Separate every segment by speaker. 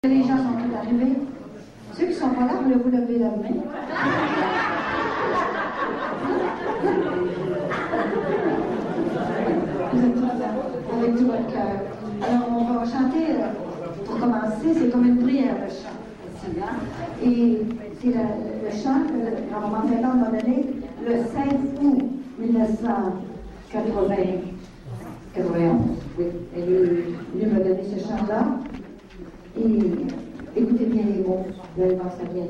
Speaker 1: Les gens sont tous arrivés. Ceux qui ne sont pas là, voulez-vous lever la main? Vous êtes tous là, avec tout votre cœur. Alors, on va chanter, pour commencer, c'est comme une prière de chant. Et c'est le chant que le grand-maman Saint-Anne m'a donné le 16 août 1991. Oui, elle est venue me donner ce chant-là. Et écoutez bien les mots, vous allez voir ça bien.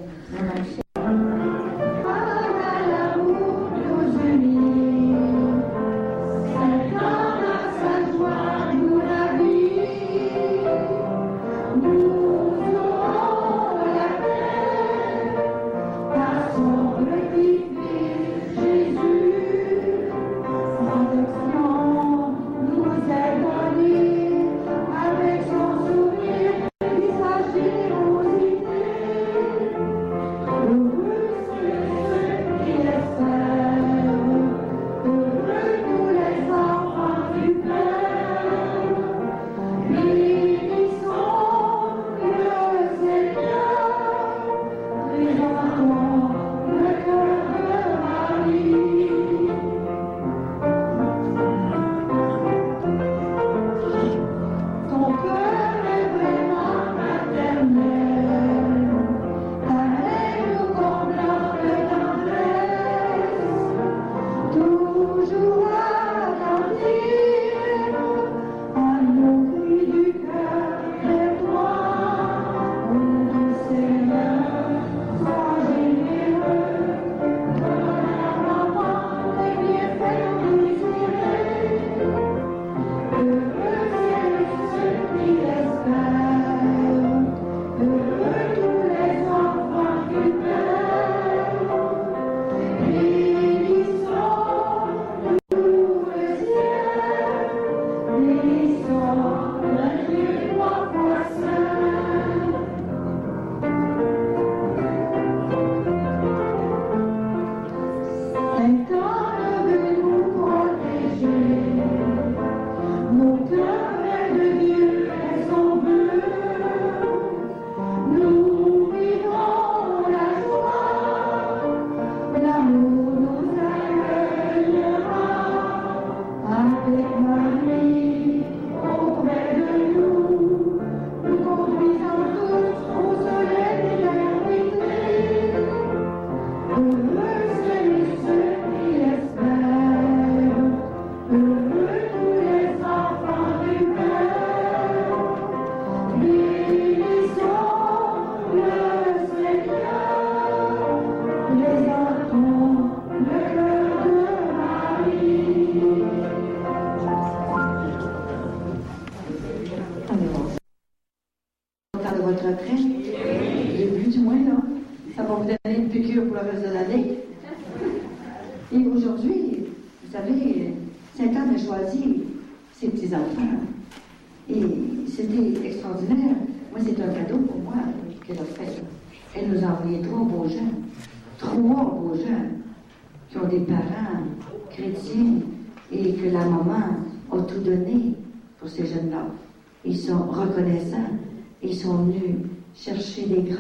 Speaker 1: Reconnaissants, ils sont venus chercher des grâces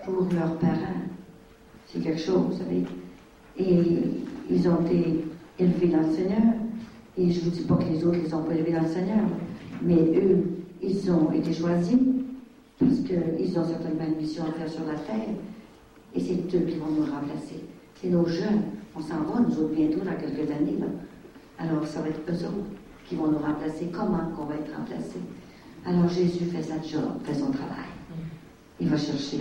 Speaker 1: pour leurs parents. C'est quelque chose, vous savez. Et ils ont été élevés dans le Seigneur. Et je ne vous dis pas que les autres les ont pas élevés dans le Seigneur, mais eux, ils ont été choisis parce qu'ils ont certainement une mission à faire sur la terre. Et c'est eux qui vont nous remplacer. C'est nos jeunes. On s'en va, nous autres, bientôt, dans quelques années. Là. Alors, ça va être eux autres qui vont nous remplacer. Comment qu'on va être remplacés? Alors Jésus fait sa job, fait son travail. Il va chercher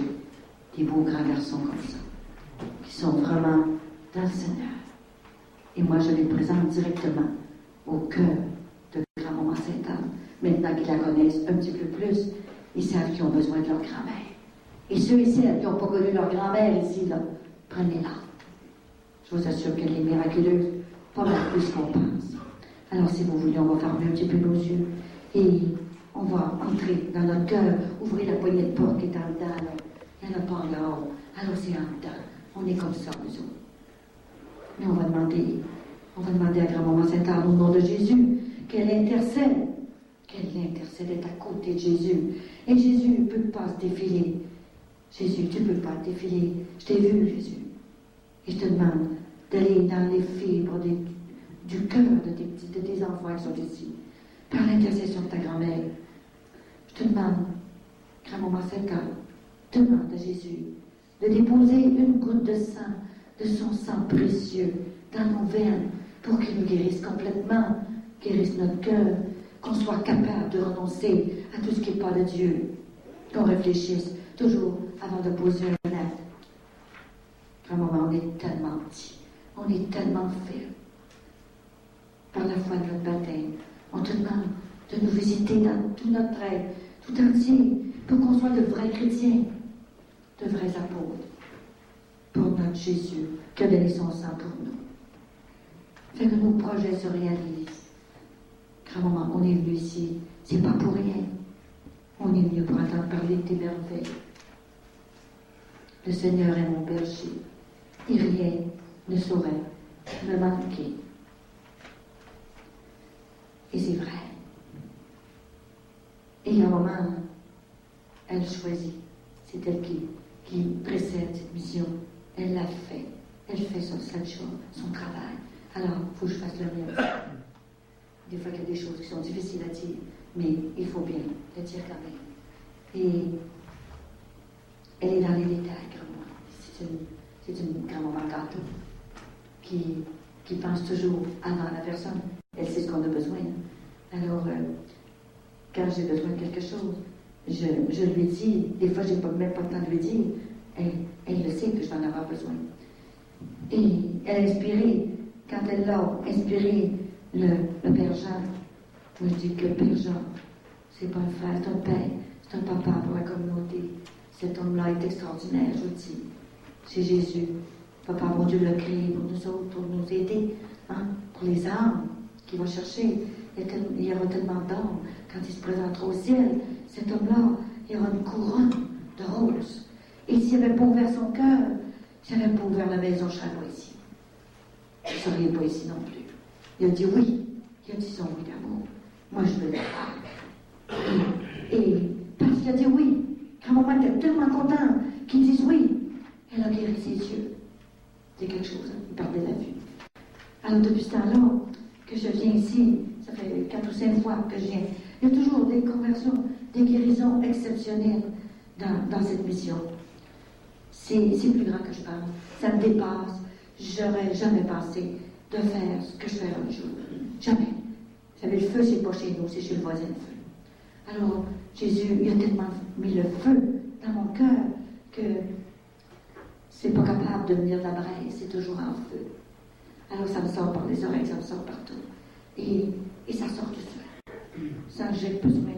Speaker 1: des beaux grands garçons comme ça, qui sont vraiment dans le Seigneur. Et moi, je les présente directement au cœur de grand-maman Saint-Anne. Maintenant qu'ils la connaissent un petit peu plus, ils savent qu'ils ont besoin de leur grand-mère. Et ceux et celles qui n'ont pas connu leur grand-mère ici, là, prenez-la. Je vous assure qu'elle est miraculeuse, pas mal plus qu'on pense. Alors, si vous voulez, on va fermer un petit peu nos yeux et on va entrer dans notre cœur, ouvrir la poignée de porte qui est en dedans, là. Il n'y en a pas en dehors. Alors c'est en dedans. On est comme ça, nous autres. Mais on va demander à grand-maman Saint-Anne, au nom de Jésus, qu'elle intercède l'intercède, est à côté de Jésus. Et Jésus ne peut pas se défiler. Jésus, tu ne peux pas te défiler. Je t'ai vu, Jésus. Et je te demande d'aller dans les fibres du cœur de tes enfants qui sont ici, par l'intercession de ta grand-mère. Je te demande, grand-maman Selka, demande à Jésus de déposer une goutte de sang, de son sang précieux, dans nos veines, pour qu'il nous guérisse complètement, guérisse notre cœur, qu'on soit capable de renoncer à tout ce qui n'est pas de Dieu, qu'on réfléchisse toujours avant de poser un acte. Grand-maman, on est tellement petits, on est tellement faibles. Par la foi de notre baptême, on te demande de nous visiter dans tout notre être, tout entier, pour qu'on soit de vrais chrétiens, de vrais apôtres, pour notre Jésus, qui a donné son sang pour nous. Fait que nos projets se réalisent. Grand-maman, on est venu ici, c'est pas pour rien. On est venu pour entendre parler de tes merveilles. Le Seigneur est mon berger, et rien ne saurait me manquer. Et c'est vrai. Et grand-maman, elle choisit. C'est elle qui précède cette mission. Elle l'a fait. Elle fait son travail. Alors, il faut que je fasse le mien. Des fois, il y a des choses qui sont difficiles à dire, mais il faut bien le dire quand même. Et elle est dans les détails, grand-maman. C'est une grand-maman gâteau qui pense toujours avant la personne. Elle sait ce qu'on a besoin. Alors, quand j'ai besoin de quelque chose, je lui dis, des fois, je n'ai même pas le temps de lui dire, elle le sait que je vais en avoir besoin. Et elle a inspiré, quand elle l'a inspiré, le Père Jean, moi je dis que le Père Jean, c'est pas un frère, c'est un père, c'est un papa pour la communauté. Cet homme-là est extraordinaire, je vous dis. C'est Jésus. Papa, mon Dieu, l'a créé pour nous autres, pour nous aider, hein, pour les âmes qu'il va chercher. Il y aura tellement d'âmes quand il se présentera au ciel. Cet homme-là, il y aura une couronne de roses. Et s'il n'avait pas ouvert son cœur, s'il n'avait pas ouvert la maison, je ne serais pas ici. Je ne seriez pas ici non plus. Il a dit oui. Il a dit son oui d'amour. Moi, je veux le faire. Et parce qu'il a dit oui, quand maman était tellement contente qu'il dise oui, elle a guéri ses yeux. C'est quelque chose, hein? Il perdait la vue. Alors, depuis ce temps-là, que je viens ici, ça fait 4 ou 5 fois que je viens, il y a toujours des conversions, des guérisons exceptionnelles dans cette mission. C'est plus grand que je parle. Ça me dépasse. J'aurais jamais pensé de faire ce que je fais un jour. Jamais. Vous savez, le feu, c'est pas chez nous, c'est chez le voisin le feu. Alors, Jésus, il a tellement mis le feu dans mon cœur que c'est pas capable de venir de la braise, c'est toujours en feu. Alors, ça me sort par les oreilles, ça me sort partout. Et ça sort tout seul. Sans que j'ai besoin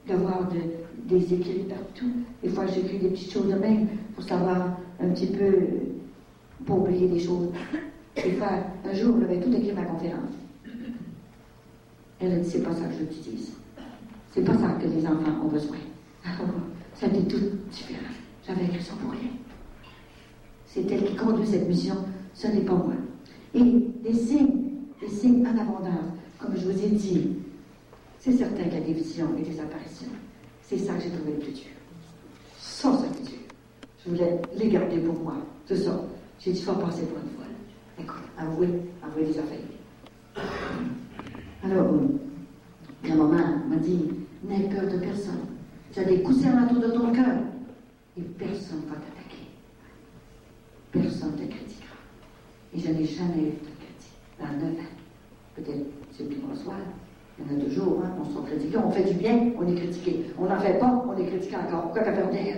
Speaker 1: d'avoir des écrits partout. Des fois, j'écris des petites choses de même pour savoir un petit peu, pour oublier des choses. Des fois, un jour, j'avais tout écrit ma conférence. Elle a dit, c'est pas ça que je l'utilise. C'est pas ça que les enfants ont besoin. Alors, ça a été tout différent. J'avais écrit ça pour rien. C'est elle qui conduit cette mission, ce n'est pas moi. Et des signes en abondance, comme je vous ai dit, c'est certain qu'il y a des visions et des apparitions. C'est ça que j'ai trouvé le plus dur. Ça, c'est Dieu. Je voulais les garder pour moi. C'est ça. J'ai dit, il faut passer pour une folle. Écoute, avouez les affaires. Alors, la maman m'a dit, n'aie peur de personne. Tu as des coussins autour de ton cœur. Et personne ne va t'attaquer. Personne ne te critiquera. Et je n'ai jamais eu de critique. Dans 9 ans. Peut-être c'est le plus bonsoir. Il y en a toujours, hein, on se fait critiquer. On fait du bien, on est critiqué. On n'en fait pas, on est critiqué encore. Pourquoi qu'à faire bien?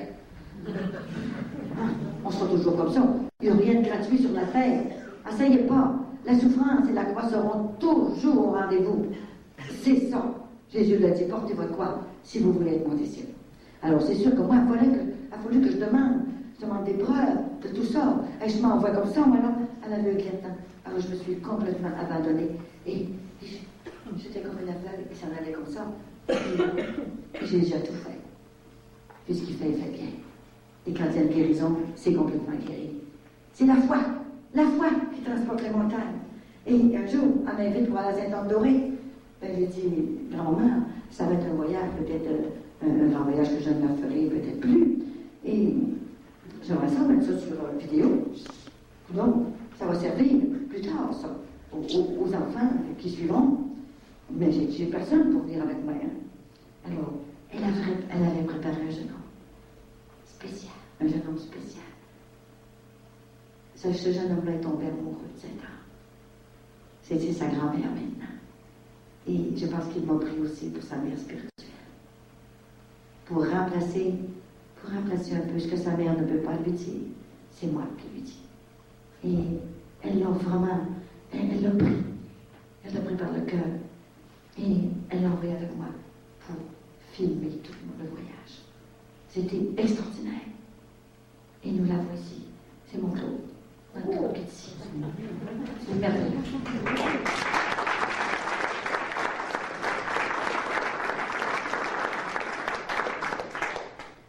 Speaker 1: On sera toujours comme ça. Il n'y a rien de gratuit sur la terre. Essayez pas. La souffrance et la croix seront toujours au rendez-vous. C'est ça. Jésus l'a dit, portez votre croix si vous voulez être mon disciple. Alors c'est sûr que moi, il a fallu que je demande des preuves de tout ça. Et je m'envoie comme ça, moi là, à l'aveugle-éclatant. Alors je me suis complètement abandonnée. Et j'étais comme une aveugle, et ça en allait comme ça. Et Jésus a tout fait. Puis ce qu'il fait, il fait bien. Et quand il y a une guérison, c'est complètement guéri. C'est la foi qui transporte les montagnes. Et un jour, elle m'invite pour aller à Sainte-Anne-Dorée. Ben, j'ai dit, grand-maman, ça va être un voyage, peut-être un grand voyage que je ne ferai peut-être plus. Et j'aimerais ça mettre ça sur vidéo. Donc, ça va servir plus tard, ça, aux enfants qui suivront. Mais j'ai personne pour venir avec moi. Hein. Alors, elle avait préparé un jeune homme spécial, un jeune homme spécial. Ce jeune homme-là est tombé amoureux de 7 ans. C'était sa grand-mère maintenant. Et je pense qu'il m'a pris aussi pour sa mère spirituelle. Pour remplacer un peu ce que sa mère ne peut pas lui dire, c'est moi qui lui dis. Et elle l'a vraiment, elle l'a pris. Elle l'a pris par le cœur. Et elle l'a envoyé avec moi pour filmer tout le voyage. C'était extraordinaire. Et nous l'avons ici. C'est mon Claude. Notre Claude qui est ici. C'est merveilleux.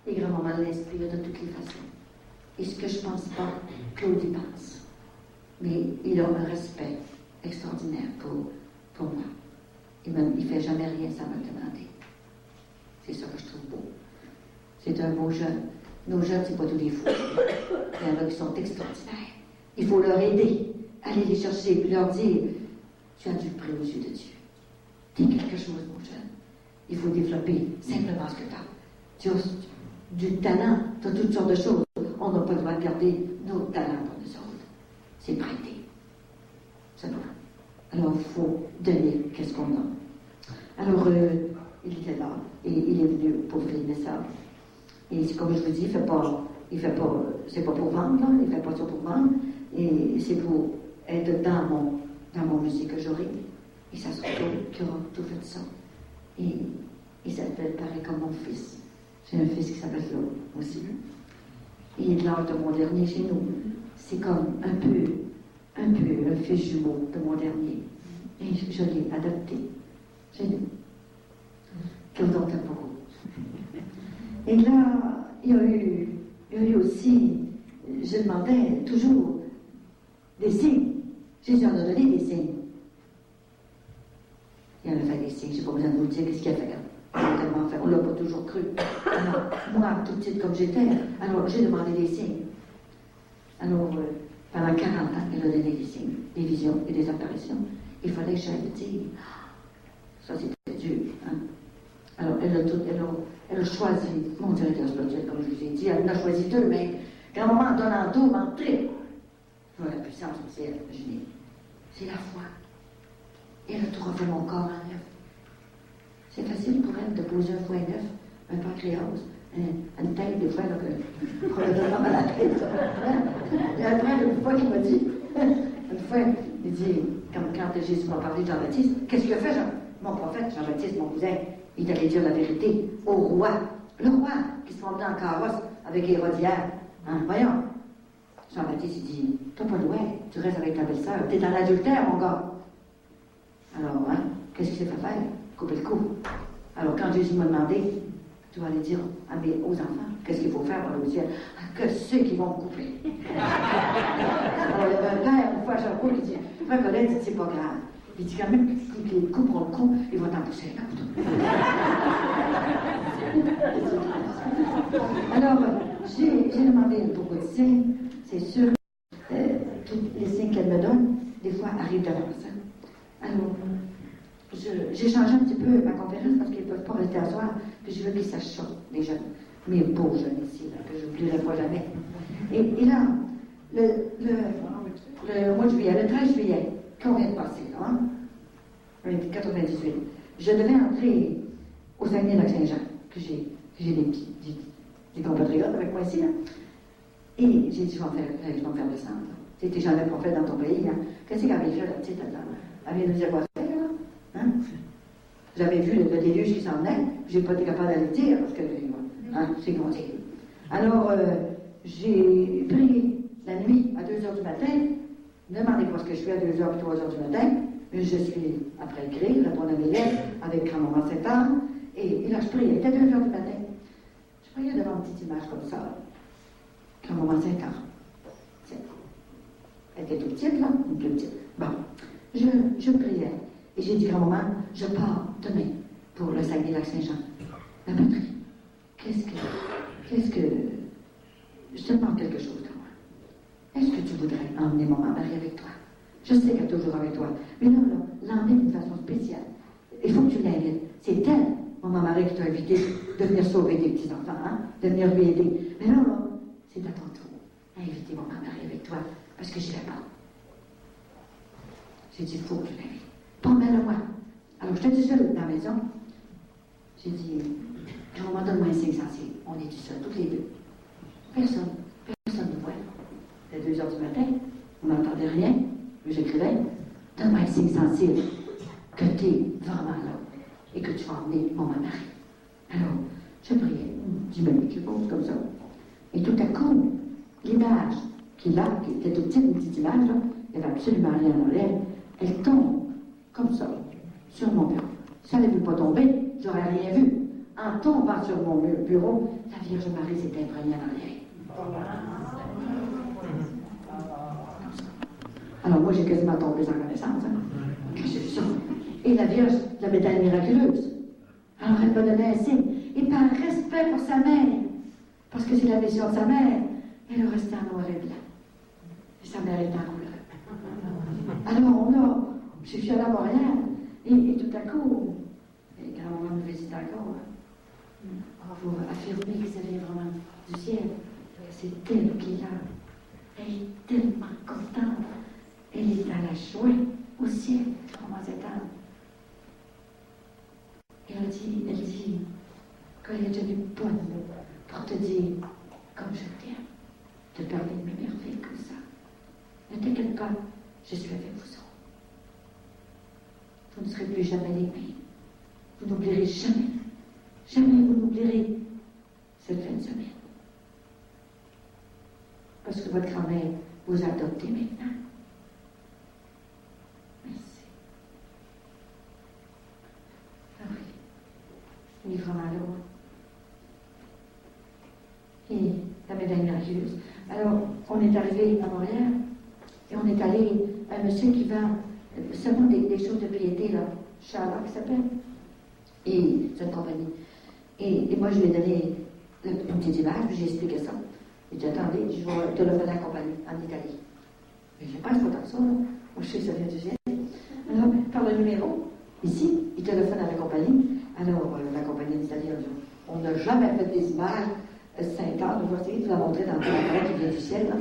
Speaker 1: Et grand-maman l'inspire de toutes les façons. Et ce que je ne pense pas, Claude y pense. Mais il a un respect extraordinaire pour moi. Il ne fait jamais rien sans me le demander. C'est ça que je trouve beau. C'est un beau jeune. Nos jeunes, ce n'est pas tous des fous. Il y en a qui sont extraordinaires. Il faut leur aider, aller les chercher, puis leur dire, tu as du prix aux yeux de Dieu. Tu es quelque chose, mon jeune. Il faut développer simplement ce que tu as. Tu as du talent, tu as toutes sortes de choses. On n'a pas le droit de garder nos talents pour nous autres. C'est prêter. C'est bon. Alors, il faut donner qu'est-ce qu'on a. Alors, il était là, et il est venu pour filmer ça. Et comme je vous dis, c'est pas pour vendre, là, il ne fait pas ça pour vendre, et c'est pour être dans mon musée que j'aurai. Et ça se retrouve qui aura tout fait ça. Et ça peut paraît comme mon fils. J'ai un fils qui s'appelle Claude aussi. Il est de l'âge de mon dernier chez nous. C'est comme un peu un fils jumeau de mon dernier. Et je l'ai adopté. Claude en t'aime beaucoup. Et là, il y a eu aussi, je demandais toujours des signes. Jésus en a donné des signes. Il en a fait des signes, je n'ai pas besoin de vous dire qu'est-ce qu'il a fait. On ne l'a pas toujours cru. Alors, moi, tout petite comme j'étais, alors j'ai demandé des signes. Alors, pendant 40 ans, elle a donné des signes, des visions et des apparitions. Il fallait que j'aille dire, ça c'était dur. Hein? Alors, elle a choisi mon directeur spirituel, comme je vous ai dit, elle en a choisi 2, mais quand un moment donnant tout, m'entrer. La puissance, c'est imaginez. C'est la foi. Et elle a tout refait mon corps en neuf. C'est facile pour elle de poser un foie neuf, un pancréas, une tête, des fois, là, qu'on a vraiment mal à la tête. Et après, une fois qu'il m'a dit, une fois, il dit, comme quand Jésus m'a parlé de Jean-Baptiste, qu'est-ce qu'il a fait, mon prophète, Jean-Baptiste, mon cousin? Il allait dire la vérité au roi. Le roi qui se promenait en carrosse avec Hérodiade. Hein, voyons. Jean-Baptiste, il dit, t'as pas de ouais, tu restes avec ta belle-sœur, t'es en adultère, mon gars. Alors, hein, qu'est-ce qu'il s'est fait faire? Couper le cou. Alors, quand Jésus m'a demandé, tu vas aller dire aux enfants, qu'est-ce qu'il faut faire pour le ciel? Que ceux qui vont me couper. Alors, il y avait un père, une fois à Jacques, qui dit, frère Colette, c'est pas grave. Il dit quand même qu'ils couperont le cou, ils vont t'en pousser un autre. Alors, j'ai demandé beaucoup de signes. C'est sûr, tous les signes qu'elle me donne, des fois, arrivent de l'avance. Alors, j'ai changé un petit peu ma conférence parce qu'ils ne peuvent pas rester à soir, puis je veux qu'ils sachent ça, les jeunes, mes beaux jeunes ici, là, que je n'oublierai pas jamais. Et là, le mois de juillet, le 13 juillet, qu'on vient de passer, là, hein? 98, je devais entrer au Saguenay-Lac-Saint-Jean, que j'ai des compatriotes avec moi ici, là. Et j'ai dit, je vais me faire descendre. C'était jamais prophète dans ton pays, hein? Qu'est-ce qu'elle avait fait, la petite, là? Elle vient nous dire quoi faire, là? Hein? J'avais vu le déluge qui s'en venait, j'ai pas été capable d'aller dire, parce que, hein, c'est qu'on dit. Alors, j'ai pris la nuit à 2 heures du matin, ne demandez pas ce que je fais à 2 heures et 3 heures du matin, mais je suis après le grille, répondre à mes lettres, avec grand-maman 7 ans, et là, je priais, il était 2 heures du matin. Je priais devant une petite image comme ça, grand-maman 5 ans. Elle était toute petite, là, une plus petite. Bon, je priais. Et j'ai dit, grand-maman, je pars demain pour le Saguenay-Lac-Saint-Jean. La patrie, qu'est-ce que... Je te demande quelque chose, grand-mère. Est-ce que tu voudrais emmener maman-Marie avec toi? Je sais qu'elle est toujours avec toi. Mais là, l'emmener d'une façon spéciale. Il faut que tu l'invites. C'est elle, maman-Marie, qui t'a invité de venir sauver tes petits-enfants, hein? De venir lui aider. Mais là, c'est à ton tour. Inviter maman-Marie avec toi, parce que je n'irai pas. J'ai dit, il faut que tu l'invites. Pas mal à moi. Alors, je te dis seul dans la maison. J'ai dit, grand-maman, donne-moi un 500 cils. On est tout seuls, toutes les deux. Personne ne voit. C'était 2 heures du matin. On n'entendait rien. J'écrivais, donne-moi un 500 cils que tu es vraiment là et que tu vas emmener mon mari. Alors, je priais 10 minutes, je pense, comme ça. Et tout à coup, l'image qui était toute petite, une petite image, là, il n'y avait absolument rien dans l'air, elle tombe comme ça, sur mon bureau. Si elle n'avait pas tombé, j'aurais rien vu. En tombant sur mon bureau, la Vierge Marie s'était imprégnée dans l'air. Alors moi, j'ai quasiment tombé sans connaissance. Quand j'ai vu ça. Et la Vierge, la médaille miraculeuse. Alors elle me donnait un signe. Et par respect pour sa mère, parce que c'est la mission de sa mère, elle est restée en noir et blanc. Et sa mère est en couleur. Alors je suis allée à Montréal. Et tout à coup, et grand-maman me visite encore, pour affirmer que ça vient vraiment du ciel. C'est elle qui est là. Elle est tellement contente. Elle est dans la joie au ciel, comment cette âme. Et elle dit, quand elle est tenue bonne pour te dire, comme je t'aime, te parler de mes merveilles comme ça. Ne t'inquiète pas, je suis avec vous autres. Vous ne serez plus jamais les mêmes. Vous n'oublierez jamais, jamais vous n'oublierez cette fin de semaine. Parce que votre grand-mère vous a adopté maintenant. Merci. Ah oui. Il est vraiment là. Et la médaille miraculeuse. Alors, on est arrivé à Montréal et on est allé à un monsieur qui vend seulement des choses de piété, là, Charlotte qui s'appelle. Et c'est une compagnie. Et moi, je lui ai donné une petite image, puis j'ai expliqué ça. Il dit, attendez, je vais téléphoner à la compagnie en Italie. Mais je pense pas tant que ça, là. Moi, je sais que ça vient du ciel. Alors, par le numéro, ici, il téléphone à la compagnie. Alors, la compagnie d'Italie a dit, on n'a jamais fait des images 5 ans, on va essayer de la montrer dans l'appareil qui vient du ciel. Là.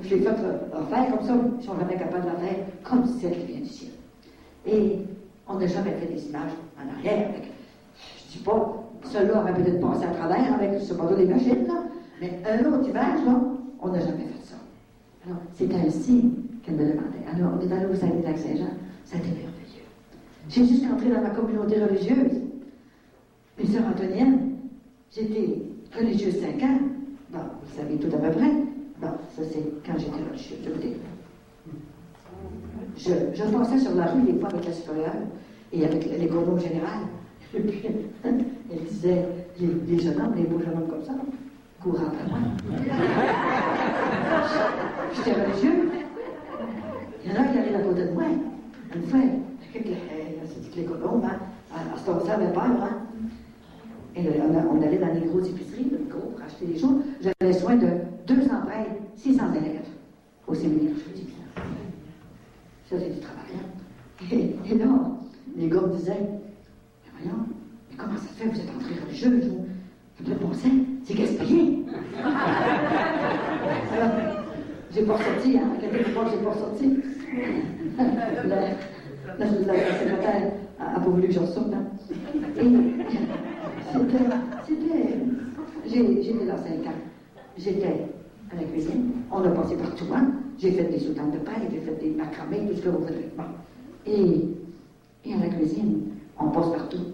Speaker 1: Je l'ai fait refaire comme ça, ils sont jamais capables de la faire comme celle qui vient du ciel. Et on n'a jamais fait des images en arrière. Avec, je dis pas, ceux-là auraient peut-être passé à travers avec ce pas des machines, là, mais un autre image, là, on n'a jamais fait ça. Alors, c'était un signe qu'elle me demandait. Alors, on est allé au Saguenay-Lac-Saint-Jean, c'était merveilleux. J'ai juste entré dans ma communauté religieuse. Mes sœurs Antonienne, j'étais religieuse 5 ans. Bon, vous savez tout à peu près. Bon, ça c'est quand j'étais religieuse, je vous dis. Je passais sur la rue des fois avec la supérieure et avec les gourmands général. Et puis, elle disait, les jeunes hommes, les beaux jeunes hommes comme ça, courent après moi. J'étais religieux. Il y en a qui arrivent à côté de moi. Une fois, c'est dit que les colons, à ce temps-là, avaient peur, hein. Et on allait dans les grosses épiceries, le gros, pour acheter des choses. J'avais soin de 200 prêtres, 600 élèves au séminaire. Je me dis, ça c'est du travail. Hein? Et là, les gars me disaient, mais voyons, mais comment ça se fait, vous êtes entrés religieuse, vous? Vous êtes bon sens, c'est gaspillé. Alors, j'ai pas ressorti, hein? Quelqu'un fois que j'ai pas ressorti. La secrétaire a pas voulu que je ressorte, hein? J'étais là 5 ans. J'étais à la cuisine. On a passé partout, hein? J'ai fait des soutanes de paille, j'ai fait des macramés, tout ce que vous voudrez. Bon. Et à la cuisine, on passe partout.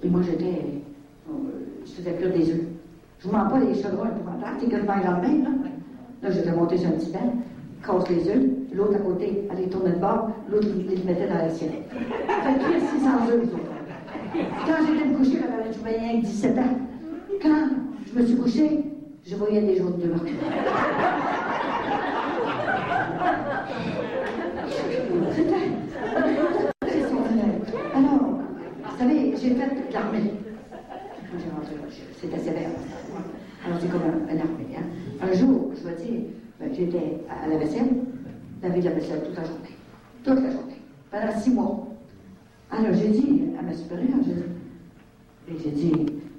Speaker 1: Et moi, je faisais cuire des œufs. Je ne mange pas les chevrons épouvantables, c'est que je mange en même, là. Là, j'étais montée sur un petit banc, casse les œufs, l'autre à côté, allait tourner de bord, l'autre, il mettait dans l'assiette. Fait cuire 600 œufs, les autres. Quand j'étais me coucher, je voyais 17 ans. Quand je me suis couchée, je voyais des jours de dehors. C'était savez, j'ai fait l'armée. Quand j'ai rentré, c'était sévère. Alors, c'est comme un armée. Hein. Un jour, je dois dire, j'étais à la vaisselle, laver la vaisselle toute la journée. Toute la journée. Pendant 6 mois. Alors, j'ai dit à ma supérieure, j'ai dit,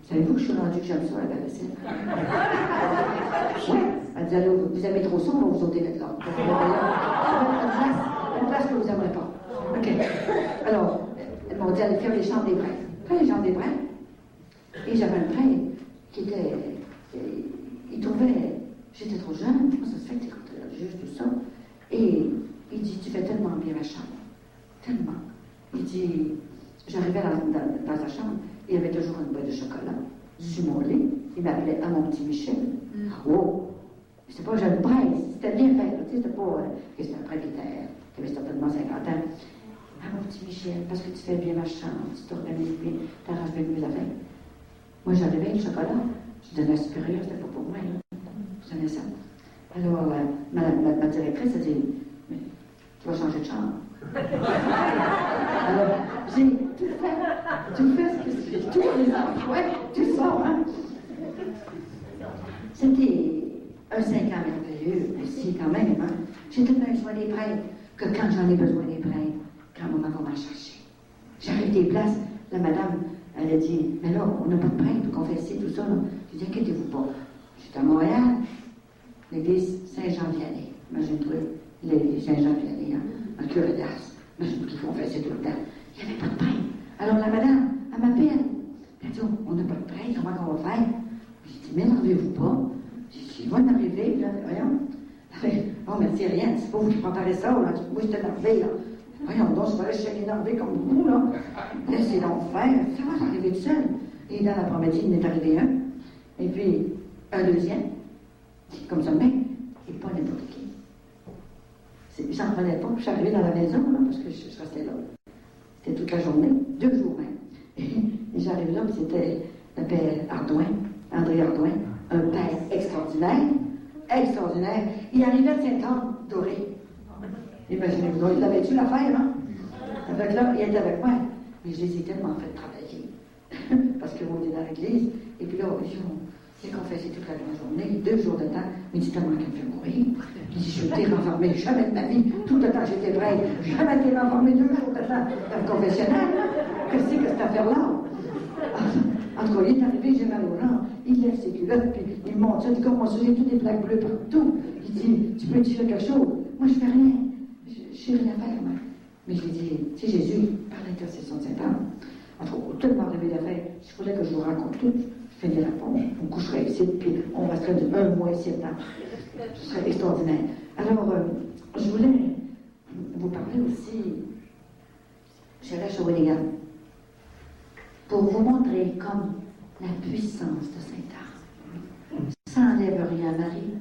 Speaker 1: savez-vous que je suis rendue que j'aime ça, la vaisselle? Oui. Elle dit, alors, vous aimez trop ça, on va vous ôter là-dedans. Une place que vous n'aimerez pas. OK. Alors, elles m'ont dit, allez faire les chambres des brins. Faire les chambres des brins. Et j'avais un brin qui était. Il trouvait. J'étais trop jeune, comment ça se fait que tu écoutes juste tout ça? Et il dit, tu fais tellement bien la chambre. Tellement. Il dit, j'arrivais dans sa chambre, il y avait toujours une boîte de chocolat sur mon lit. Il m'appelait à mon petit Michel. Oh! C'était pas un jeune prêtre, c'était bien fait. Tu sais, c'était pas. C'était un prêtre qui avait certainement 50 ans. Ah, mon petit Michel, parce que tu fais bien ma chambre, tu t'organises bien, t'arranges bien mes affaires. Moi, j'arrivais le chocolat, je donnais à la supérieure, c'était pas pour moi, là. Je donnais ça. Alors, ma directrice a dit, mais tu vas changer de chambre. Alors, j'ai tout fait ce que j'ai, tous les enfants, ouais, tout ça, hein. C'était un 5 ans merveilleux, aussi, quand même, hein. J'ai tellement besoin des prêtres que quand j'en ai besoin des prêtres, quand maman va m'en chercher. J'arrive des places, la madame, elle a dit, mais là, on n'a pas de prêtre pour confesser tout ça, là. Je dis, inquiétez-vous pas. J'étais à Montréal, l'église Saint-Jean-Vianney. Imagine-toi, l'église Saint-Jean-Vianney, hein, un curé d'Ars. Imagine qu'ils confessaient tout le temps. Il n'y avait pas de prêtre. Alors la madame, elle m'appelle. Elle dit, on n'a pas de prêtre, comment on va faire? J'ai dit, mais n'arrivez-vous pas. J'ai dit, il va en arriver, là, voyons. Oh, mais c'est rien, c'est pas vous qui préparez ça, là. Moi, j'étais énervé, là. Voyons donc, je vais rester énervé comme vous, là. C'est l'enfer. Ça va arriver tout seul. Et dans l'après-midi, il m'est arrivé un. Et puis, un deuxième. Comme ça, mais, et pas n'importe qui. J'en prenais pas. Je suis arrivée dans la maison, là, parce que je restais là. C'était toute la journée, 2 jours même. Et j'arrive là, puis c'était le père Ardouin, André Ardouin, un père extraordinaire. Extraordinaire. Il arrivait de Saint-Anne doré. Imaginez-vous, il avait-tu l'affaire, hein? Avec là, il était avec moi. Mais je les ai tellement fait travailler. Parce qu'on était dans l'église. Et puis là, j'ai confessé toute la journée, 2 jours de temps. Mais il dit tellement qu'elle me fait mourir. Il dit, je t'ai renfermé jamais de ma vie. Tout le temps, j'étais prête. Jamais été renfermé 2 jours de temps dans le confessionnal. Qu'est-ce que c'est que cette affaire-là? En tout cas, il est arrivé, j'ai mal aux jambes. Il lève ses culottes, puis il monte ça. Il dit, comment ça, j'ai toutes des plaques bleues partout. Il dit, tu peux-tu faire quelque chose? Moi, je fais rien. Je sais rien faire, moi. Mais je lui dis, c'est Jésus, par l'intercession de Saint-Anne. En tout cas, tellement rêvé d'affaires, il fallait que je vous raconte tout. Je fais la réponse, on coucherait ici, puis on resterait de 1 mois ici dedans. Ce serait extraordinaire. Alors, je voulais vous parler aussi, j'allais à Shawinigan, pour vous montrer comme la puissance de Saint-Anne. Ça n'enlève rien à Marie,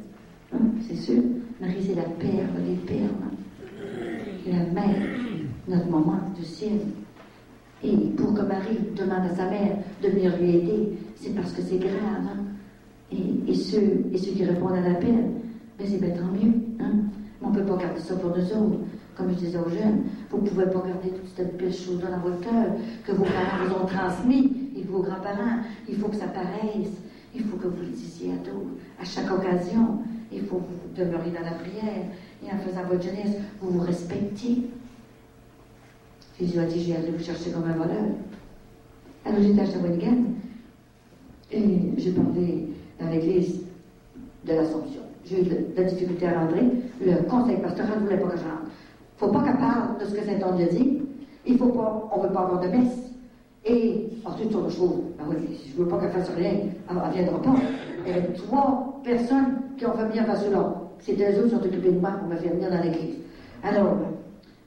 Speaker 1: hein, c'est sûr. Marie, c'est la perle des perles. La mère, notre maman du ciel. Et pour que Marie demande à sa mère de venir lui aider, c'est parce que c'est grave. Hein? Et ceux qui répondent à l'appel, ben c'est bien tant mieux. Hein? Mais on ne peut pas garder ça pour nous autres. Comme je disais aux jeunes, vous ne pouvez pas garder toutes ces belles choses dans votre cœur que vos parents vous ont transmis, et vos grands-parents. Il faut que ça paraisse. Il faut que vous le disiez à d'autres. À chaque occasion, il faut que vous demeuriez dans la prière. Et en faisant votre jeunesse, vous vous respectiez. Jésus a dit, j'ai allé vous chercher comme un voleur. Alors j'étais à Shawinigan et j'ai parlé dans l'église de l'Assomption. J'ai eu de la difficulté à rentrer. Le conseil pastoral ne voulait pas que je rentre. Il ne faut pas qu'elle parle de ce que Saint-Anne lui a dit. Il faut pas, on ne veut pas avoir de messe. Et ensuite, sur le chose, ben oui, je ne veux pas qu'elle fasse rien, elle ne viendra pas. Il y avait 3 personnes qui ont fait venir à cela. C'était eux qui sont occupés de moi pour me faire venir dans l'église. Alors,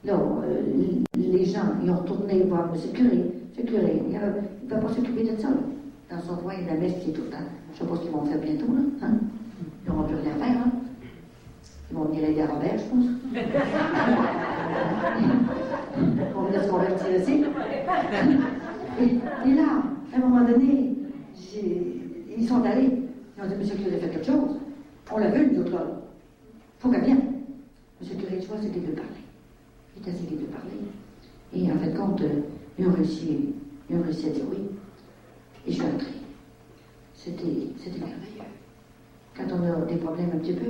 Speaker 1: là, les gens, ils ont retourné voir M. Curé. M. Curé, il ne va pas s'occuper de ça. Là. Dans son coin, il y a la messe qui est tout le temps. Je ne sais pas ce qu'ils vont faire bientôt, là. Hein? Ils n'auront plus rien à faire, hein? Ils vont venir aider à Robert, je pense. Ils vont venir se convertir ici. Et là, à un moment donné, ils sont allés. Ils ont dit, monsieur Curé, faites quelque chose. On l'a vu, nous autres, là. Il faut qu'elle vienne. Monsieur Curé, tu vois, c'était de parler. Il est assez de parler. Et en fait, compte, ils ont réussi Ils ont réussi à dire oui. Et je suis entrée. C'était merveilleux. Quand on a des problèmes un petit peu,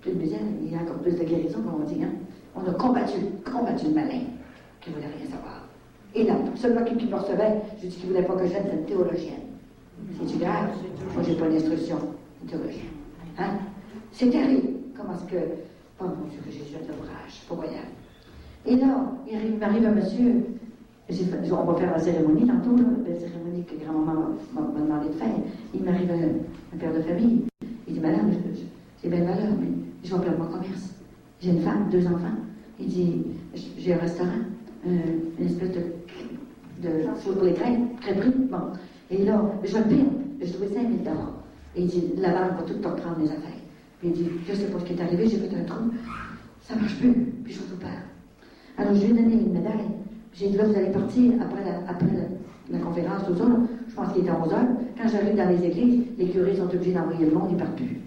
Speaker 1: plus de misère, il y a encore plus de guérison, comme on dit. Hein? On a combattu le malin qui ne voulait rien savoir. Et là, celui qui me recevait, je dis qu'il ne voulait pas que je vienne, c'est une théologienne. C'est-tu grave? Moi, je n'ai pas d'instruction, une théologienne. Hein? C'est terrible. Comment est-ce que. Oh mon Dieu, que Jésus a de l'ouvrage, pas voyage. Et là, il m'arrive un monsieur. On va faire la cérémonie tantôt, là, la belle cérémonie que grand-maman m'a demandé de faire. Il m'arrive un père de famille. Il dit, madame, c'est belle valeur, mais je vais perdre mon commerce. J'ai une femme, 2 enfants. Il dit, j'ai un restaurant, une espèce de chose pour les crêpes, crêperie. Bon. Et là, je vais le perdre. Je dois 5 000 $. Et il dit, la banque va tout te reprendre mes affaires. Puis il dit, je ne sais pas ce qui est arrivé, j'ai fait un trou. Ça ne marche plus, puis je vais tout perdre. Alors, je lui ai donné une médaille. J'ai dit, là, vous allez partir après la conférence, tout ça. Là. Je pense qu'il était à 11 heures. Quand j'arrive dans les églises, les curés sont obligés d'envoyer le monde, ils ne partent plus.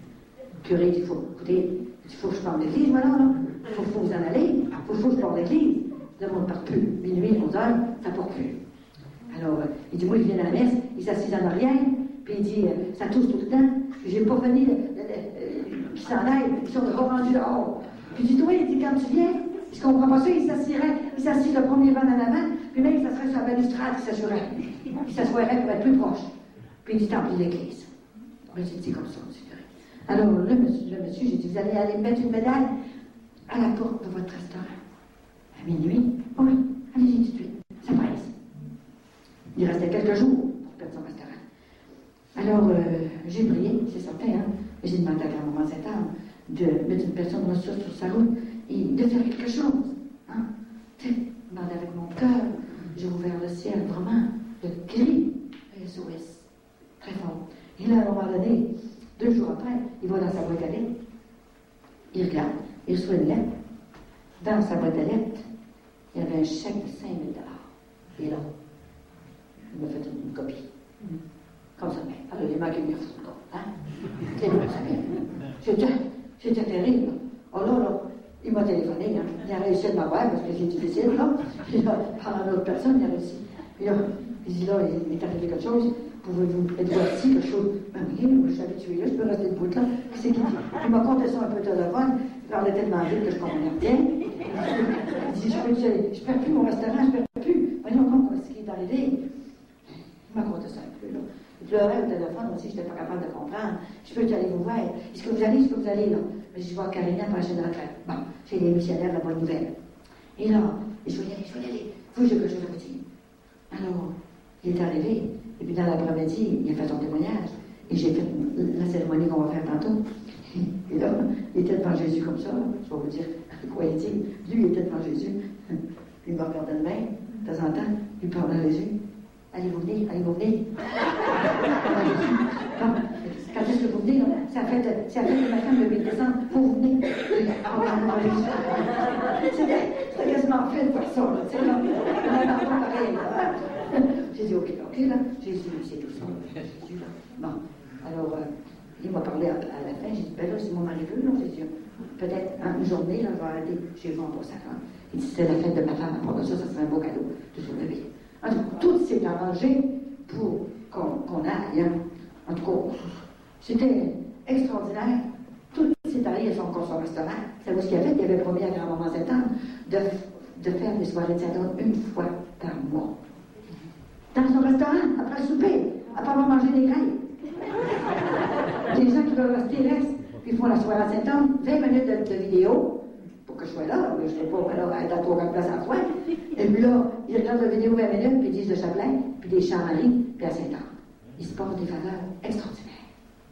Speaker 1: Le curé dit, écoutez, il faut que je parle d'église, maintenant, là. Il faut vous en aller. Il faut que je parle d'église. Le monde ne part plus. Minuit, 11 heures, ça ne part plus. Alors, il dit, moi, il vient à la messe, il s'assise en arrière, puis il dit, ça tousse tout le temps. J'ai pas venu qui s'en aille, ils sont rendus dehors. Puis il dit, oui, il dit, quand tu viens, je ne comprends pas ça, il s'assied le premier banc en avant, puis même il s'asserait sur la balustrade, il s'assurait. Il s'assoirait pour être plus proche. Puis il dit, tant pis l'église. Oui, j'ai dit comme ça, c'est vrai. Alors, le monsieur, j'ai dit, vous allez aller mettre une médaille à la porte de votre restaurant. À minuit, oui, allez-y tout de suite, ça presse. Il restait quelques jours pour perdre son restaurant. Alors, j'ai prié, c'est certain, hein. J'ai demandé à grand-maman Sainte-Anne de mettre une personne ressource sur sa route et de faire quelque chose. Hein? J'ai demandé avec mon cœur, j'ai ouvert le ciel, vraiment, le cri SOS, très fort. Et là, à un moment donné, 2 jours après, il va dans sa boîte à lettres, il regarde, il reçoit une lettre. Dans sa boîte à lettres, il y avait un chèque de 5 000 $. Et là, il m'a fait une copie. Comme ça, mais alors il m'a manqué une fou, hein? C'est bon, ça vient. C'était terrible. Oh là, il m'a téléphoné, hein. Il a réussi à m'avoir parce que c'est difficile, là. Puis là, par une autre personne, il a réussi. Puis là, il dit là, il est arrivé quelque chose. Pouvez-vous être assis, quelque chose? Ben oui, je suis habitué là, je peux rester debout là. C'est qui dit? Il m'a compté ça un peu au téléphone. Il parlait tellement vite que je comprenais rien. Il dit, je ne perds plus mon restaurant, je ne perds plus. Voyons donc ce qui est arrivé. Il m'a compté ça un peu, là. Il pleurait au téléphone aussi, je n'étais pas capable de comprendre. Je peux aller vous voir. Est-ce que vous allez là? Mais je vois Karina pour acheter de la retraite. Bon, j'ai les missionnaires, la bonne nouvelle. Et là, je vais y aller. Faut que je vous dise. Alors, il est arrivé. Et puis dans l'après-midi, il a fait son témoignage. Et j'ai fait la cérémonie qu'on va faire tantôt. Et là, il était devant Jésus comme ça. Je vais vous dire quoi il dit. Lui, il était devant Jésus. Il me regardait de main. De temps en temps, il parlait à Jésus. Allez-vous venir? Bon, quand est-ce que vous venez? Là? C'est la fête de ma femme le 8 décembre. Vous venez? C'était quasiment fait de faire ça. Là, tu sais, là. On avait pas pareil. J'ai dit, OK, là. Jésus, c'est tout ça. Jésus, là. Bon, alors, il m'a parlé à la fin. J'ai dit, ben là, c'est mon mari veut, là. J'ai dit, peut-être une journée, là, je vais arrêter chez vous pour ça. Il dit, c'était la fête de ma femme. À part de ça, ça serait un beau cadeau de se lever. En tout cas, tout s'est arrangé pour qu'on aille. Hein. En tout cas, c'était extraordinaire. Tout s'est arrangé à son restaurant. C'est ce qu'il avait. Il avait promis à grand-maman Sainte-Anne de faire des soirées de Sainte-Anne une fois par mois. Dans son restaurant, après le souper, après avoir mangé des graines. Les gens qui veulent rester restent, puis ils font la soirée à Sainte-Anne, 20 minutes de vidéo. Pour que je sois là, mais je ne serais pas alors à être à 3 places à la fois. Et puis là, ils regardent la vidéo 20 minutes, puis ils disent le chapelet, puis des chants Marie, puis à Sainte-Anne. Ils se passent des valeurs extraordinaires.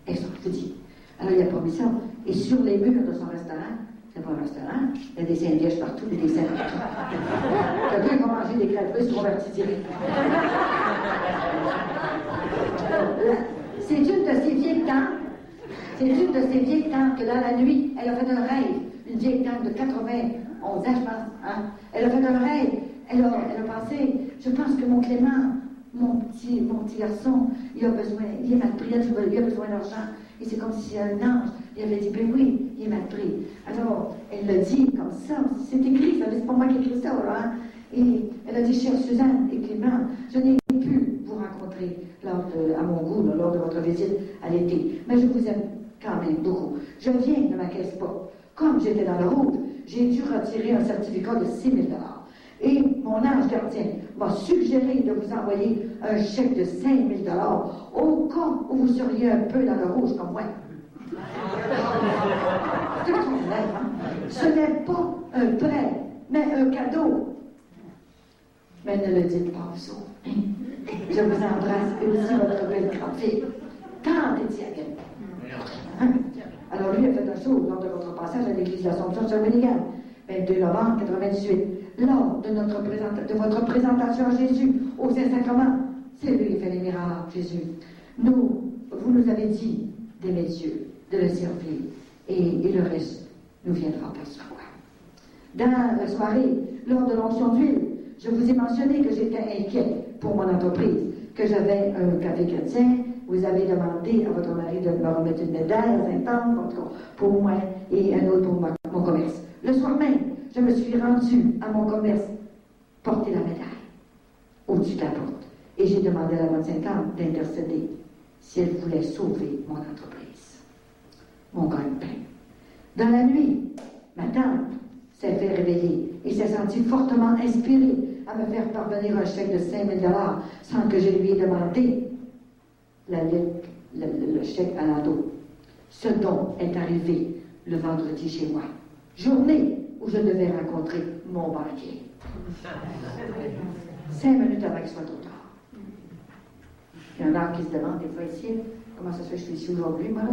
Speaker 1: Je vous dis. Alors il a promis ça. Et sur les murs de son restaurant, c'est pas un restaurant, il y a des saints vierges partout, et des saints partout. Quelqu'un qui va manger des crêpes russes, convertis direct. C'est une de ces vieilles tantes. C'est une de ces vieilles tantes que dans la nuit, elle a fait un rêve. Une vieille dame de 91 ans, je pense. Hein? Elle a fait un rêve. Elle a pensé, je pense que mon Clément, mon petit garçon, il est mal pris, il a besoin d'argent. Et c'est comme si un ange, il avait dit, ben oui, il est mal pris. Alors, elle l'a dit comme ça, c'est écrit, c'est pas moi qui ai écrit ça, là. Hein? Et elle a dit, chère Suzanne et Clément, je n'ai plus rencontré à mon goût, lors de votre visite à l'été. Mais je vous aime quand même beaucoup. Je viens de ma caisse pas. Comme j'étais dans le rouge, j'ai dû retirer un certificat de 6 000 $. Et mon ange gardien m'a suggéré de vous envoyer un chèque de 5 000 $ au cas où vous seriez un peu dans le rouge comme moi. C'est extraordinaire, hein? Ce n'est pas un prêt, mais un cadeau. Mais ne le dites pas aux autres. Je vous embrasse et aussi votre belle grande fille. Tante Étienne. Hein? Alors lui a fait un show lors de votre passage à l'église de l'Assomption sur Shawinigan, 22 novembre 1998. Lors de votre présentation à Jésus au Saint-Sacrement, c'est lui qui fait les miracles, Jésus. Vous nous avez dit d'aimer Dieu, de le servir, et le reste nous viendra par sa foi. Dans la soirée, lors de l'onction d'huile, je vous ai mentionné que j'étais inquiet pour mon entreprise, que j'avais un café chrétien. Vous avez demandé à votre mari de me remettre une médaille à Saint-Anne pour moi et un autre pour mon commerce. Le soir même, je me suis rendue à mon commerce porter la médaille au-dessus de la porte. Et j'ai demandé à la bonne Sainte-Anne d'intercéder si elle voulait sauver mon entreprise, mon gagne-pain. Dans la nuit, ma tante s'est fait réveiller et s'est sentie fortement inspirée à me faire parvenir un chèque de 5 000 $ sans que je lui ai demandé le chèque à l'ado. Ce don est arrivé le vendredi chez moi, journée où je devais rencontrer mon banquier. 5 minutes avant qu'il soit trop tard. Il y en a qui se demandent des fois ici, comment ça se fait que je suis ici aujourd'hui, moi là?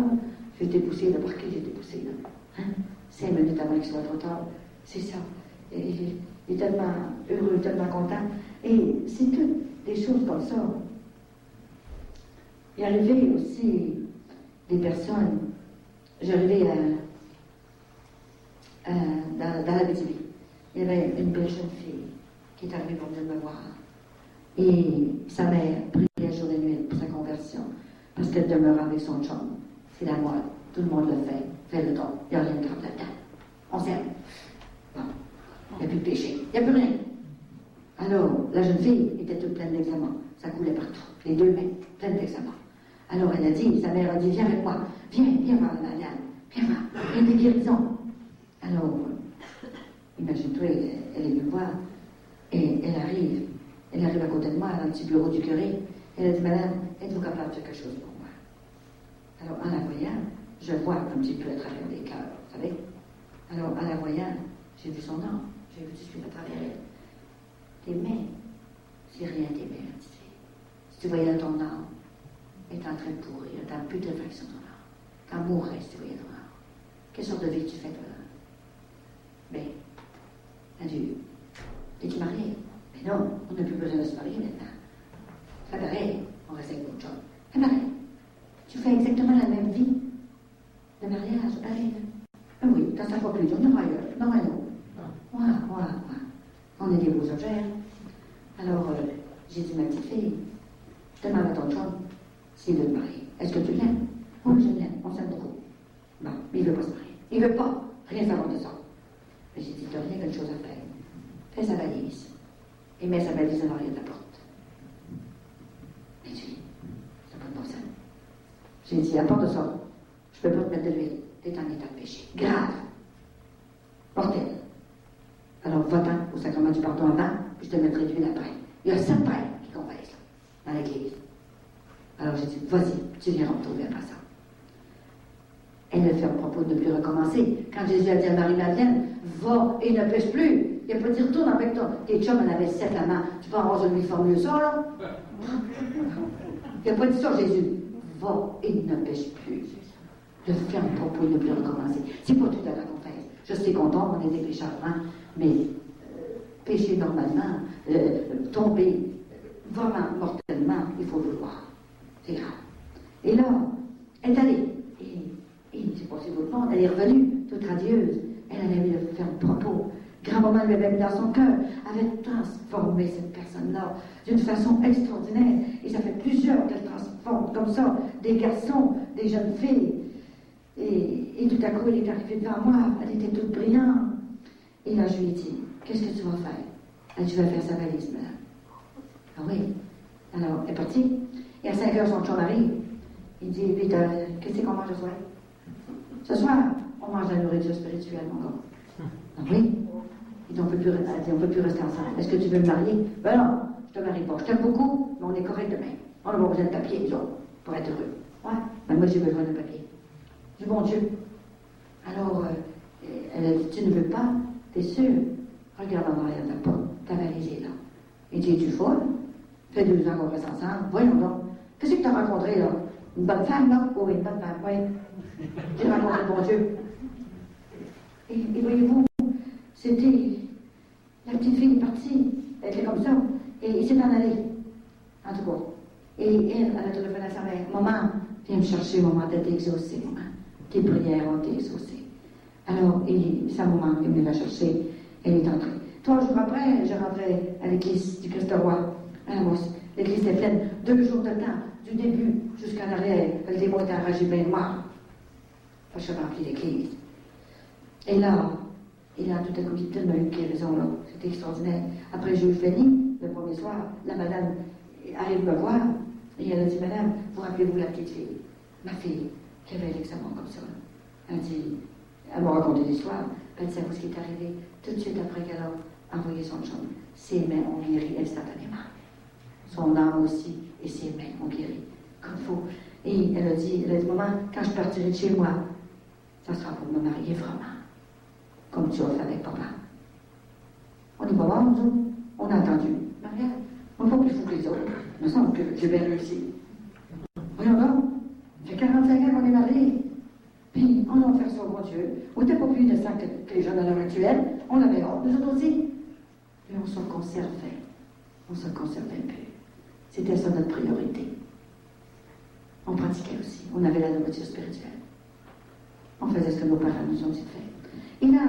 Speaker 1: J'ai été poussé, le parquet, j'ai été poussé là. Hein? 5 minutes avant qu'il soit trop tard. C'est ça. Et il est tellement heureux, tellement content. Et c'est toutes des choses comme ça. Il est arrivé aussi des personnes. J'arrivais dans la BTV. Il y avait une belle jeune fille qui est arrivée pour venir me voir. Et sa mère priait jour et nuit pour sa conversion parce qu'elle demeurait avec son chum. C'est la mode. Tout le monde le fait. Fais le don. Il n'y a rien de grave là-dedans. On s'aime. Bon. Il n'y a plus de péché. Il n'y a plus rien. Alors, la jeune fille était toute pleine d'examens. Ça coulait partout. Les deux mains, pleines d'examens. Alors, elle a dit, sa mère a dit, viens avec moi. Viens voir la Marianne. Viens voir. Il y a des guérisons. Alors, imagine-toi, elle est venue me voir. Et elle arrive à côté de moi, dans le petit bureau du curé. Elle a dit, madame, êtes-vous capable de faire quelque chose pour moi? Alors, en la voyant, je vois un petit peu à travers les cœurs, vous savez? Alors, en la voyant, j'ai vu son nom, j'ai vu tout à travers elle. Tes mains, c'est rien tes mains, tu sais. Si tu voyais ton âme est en train de pourrir, tu n'as plus de réflexion ton âme. Quand mourrais, si tu voyais ton âme. Quelle sorte de vie tu fais, toi? Ben, adieu. Es-tu marié? Mais non, on n'a plus besoin de se marier maintenant. C'est pareil, on reste avec notre chose. C'est pareil. Tu fais exactement la même vie de mariage, pareil. Ben oui, quand ça ne va plus, on ira ailleurs. Non, non. Ouais. On est des beaux objets. Alors, j'ai dit, ma petite fille, demande à ton chum s'il veut te marier. Est-ce que tu l'aimes? Oui, je l'aime. On s'aime beaucoup. Bon, mais il ne veut pas se marier. Il ne veut pas rien savoir de ça. Mais j'ai dit, tu n'as rien qu'une chose à faire. Fais sa valise. Et mets sa valise en arrière de la porte. Et tu ça n'a pas de bon sens. J'ai dit, apporte ça. Je ne peux pas te mettre de l'huile. Tu es en état de péché. Grave. Mortel. Alors, va-t'en au sacrement du pardon avant, puis je te mettrai de l'huile après. Il y a 7 prêtres qui confessent, là, dans l'église. Alors, j'ai dit, vas-y, tu viens retrouver après ça. Elle ne fait un propos de ne plus recommencer. Quand Jésus a dit à Marie-Madeleine, va et ne pêche plus. Il n'a pas dit, retourne avec toi. Tes chums en avaient 7 amants. Tu peux avoir une formule ça, là? Il n'a pas dit ça, Jésus. Va et ne pêche plus. Le ferme propos de ne plus recommencer. C'est pas tout à la confesse. Je sais qu'on tombe, on est des pécheurs, hein? Mais pécher normalement, tomber vraiment mortellement, il faut le vouloir. C'est grave. Et là, elle est allée. Et j'ai passé d'autres mondes. Elle est revenue, toute radieuse. Elle avait eu faire un propos. Grand-maman lui avait mis dans son cœur, avait transformé cette personne-là d'une façon extraordinaire. Et ça fait plusieurs qu'elle transforme comme ça, des garçons, des jeunes filles. Et tout à coup, elle est arrivée devant moi. Elle était toute brillante. Et là, je lui ai dit, qu'est-ce que tu vas faire? Elle dit, je vais faire sa valise, madame. Ah oui, Alors, elle est partie. Et à 5 heures, son chum arrive. Il dit, 8 heures, qu'est-ce qu'on mange ce soir? Ce soir, on mange de la nourriture spirituelle, mon gars. Ah oui? Il dit, on ne peut plus rester ensemble. Est-ce que tu veux me marier? Ben non, je te marie pas. Je t'aime beaucoup, mais on est correct demain. On n'a pas besoin de papier, les autres, pour être heureux. Ouais, ben moi j'ai besoin de papier. Je dis, bon Dieu. Alors, elle a dit, tu ne veux pas? T'es sûr? Regarde en arrière de la porte, ta valise est là. Il dit, es-tu folle? Ça fait 2 ans qu'on reste ensemble. Voyons donc. Qu'est-ce que tu as rencontré là? Une bonne femme, là? Oui, une bonne femme, oui. J'ai rencontré bon Dieu. Et voyez-vous, c'était. La petite fille est partie, elle était comme ça, et il s'est en allé. En tout cas. Et elle a téléphoné à sa mère. Maman, viens me chercher, maman, t'as été exaucée, maman. Tes prières ont été exaucées. Alors, sa maman est venue la chercher, elle est entrée. 3 jours après, je rentrais à l'église du Christ-Roi, à Amos. L'église était pleine, 2 jours de temps, du début jusqu'à l'arrière. Le démon était enragé bien noir. Je suis rempli l'église. Et là, tout à coup, il y a tellement eu de guérison, là. C'était extraordinaire. Après, j'ai eu fini, le premier soir, la madame arrive me voir, et elle a dit, madame, vous rappelez-vous la petite fille? Ma fille, qui avait l'examen comme ça. Elle m'a raconté l'histoire. Elle dit, savez-vous ce qui est arrivé? Tout de suite après qu'elle a envoyé son chum, ses mains ont guéri instantanément. Son âme aussi, et ses mains ont guéri, comme il faut. Et elle a dit, maman, quand je partirai de chez moi, ça sera pour me marier vraiment. Comme tu as fait avec papa. On est pas mort, nous. On a entendu. Mariage. On n'est pas plus fou que les autres. Il me semble que j'ai bien réussi. Voyons donc. Ça fait 45 ans qu'on est mariés. Puis, on a offert ça au bon Dieu. On n'était pas plus innocent que les jeunes à l'heure actuelle. On avait honte, nous autres aussi. Mais on se conservait. On se conservait un peu. C'était ça notre priorité. On pratiquait aussi. On avait la nourriture spirituelle. On faisait ce que nos parents nous ont dit de faire. Et là,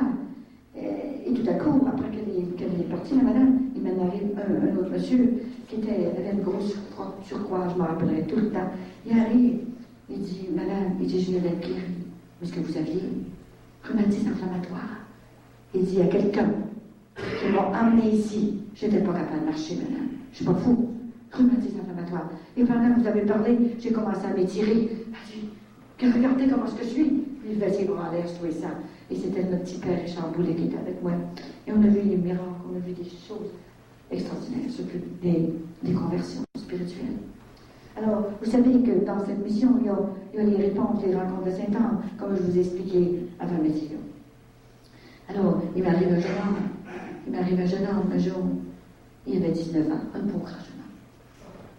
Speaker 1: et tout à coup, après qu'elle est partie, la madame, il m'en arrive un autre monsieur qui avait une grosse frotte turquoise, je me rappellerai tout le temps. Il arrive, il dit, madame, il dit, je viens d'être guéri. Est-ce que vous aviez rhumatisme inflammatoire? Il dit, il y a quelqu'un qui m'a emmené ici. Je n'étais pas capable de marcher, madame. Je suis pas fou. Rhumatisme inflammatoire. Et pendant que vous avez parlé, j'ai commencé à m'étirer. Elle dit, regardez comment est-ce que je suis. Il faisait ses bras en l'air, je trouvais ça. Et c'était notre petit père Richard Boulet qui était avec moi. Et on a vu des miracles, on a vu des choses extraordinaires, surtout des conversions spirituelles. Alors, vous savez que dans cette mission, il y a les réponses, les rencontres de Saint-Anne, comme je vous ai expliqué avant le métier. Alors, il m'arrive un jeune homme un jour, il avait 19 ans, un beau grand jeune homme.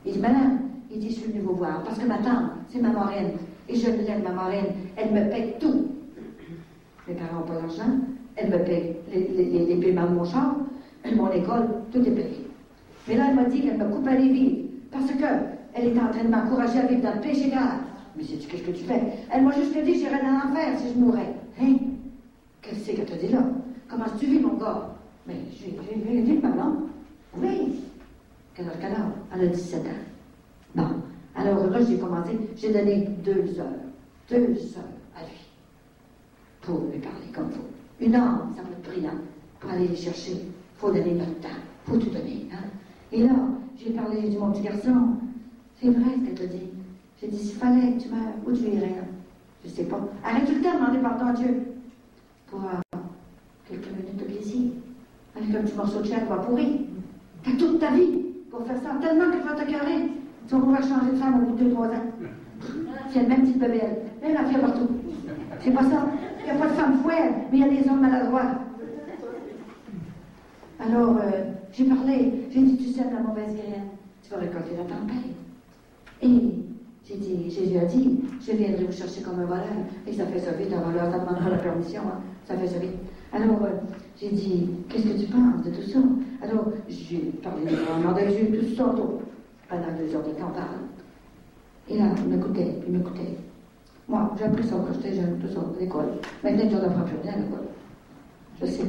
Speaker 1: Il dit, madame, il dit, je suis venu vous voir, parce que ma tante, c'est ma marraine, et je l'aime, ma marraine, elle me paye tout. Mes parents n'ont pas d'argent, elle me paye les paiements de mon char, mon école, tout est payé. Mais là, elle m'a dit qu'elle me coupe à les vivre, parce qu'elle était en train de m'encourager à vivre dans le péché grave. Mais sais-tu qu'est-ce que tu fais? Elle m'a juste dit que j'irais dans l'enfer si je mourrais. Hein? Qu'est-ce qu'elle t'a dit là? Comment tu vis, mon gars? Mais j'ai vu maman. Oui. Quelle heure? Elle a 17 ans. Bon. Alors là, j'ai commencé, j'ai donné 2 heures. 2 heures à lui. Pour lui parler comme il faut. 1 heure, ça va être brillant. Pour aller les chercher, il faut donner notre temps. Il faut tout donner. Hein? Et là, j'ai parlé du mon petit garçon. C'est vrai ce qu'elle t'a dit. J'ai dit, s'il fallait que tu meurs, où tu irais? Je ne sais pas. Arrête tout le temps de demander pardon à Dieu. Pour quelques minutes de plaisir. Avec un petit morceau de chair va pourrir. T'as toute ta vie pour faire ça. Tellement que tu vas te carrer. Tu vas pouvoir changer de femme au bout de 2-3 ans. C'est le même petite bébé. Elle a fait partout. C'est pas ça. Il n'y a pas de femme fouette, mais il y a des hommes maladroits. Alors, j'ai parlé. J'ai dit, tu sèmes la mauvaise graine. Tu vas récolter la tempête. Et j'ai dit, Jésus a dit, je viendrai vous chercher comme un voleur. Et ça fait ça vite, un voleur, ça ne demande pas la permission. Hein. Ça fait ça vite. Alors, j'ai dit, qu'est-ce que tu penses de tout ça? Alors, j'ai parlé de nom de Jésus, tout ça, tout. Pendant 2 heures de temps, on parle. Et là, il m'écoutait, puis il m'écoutait. Moi, j'ai appris ça quand j'étais jeune, tout ça, à l'école. Maintenant, je n'apprends plus rien à l'école. Je sais.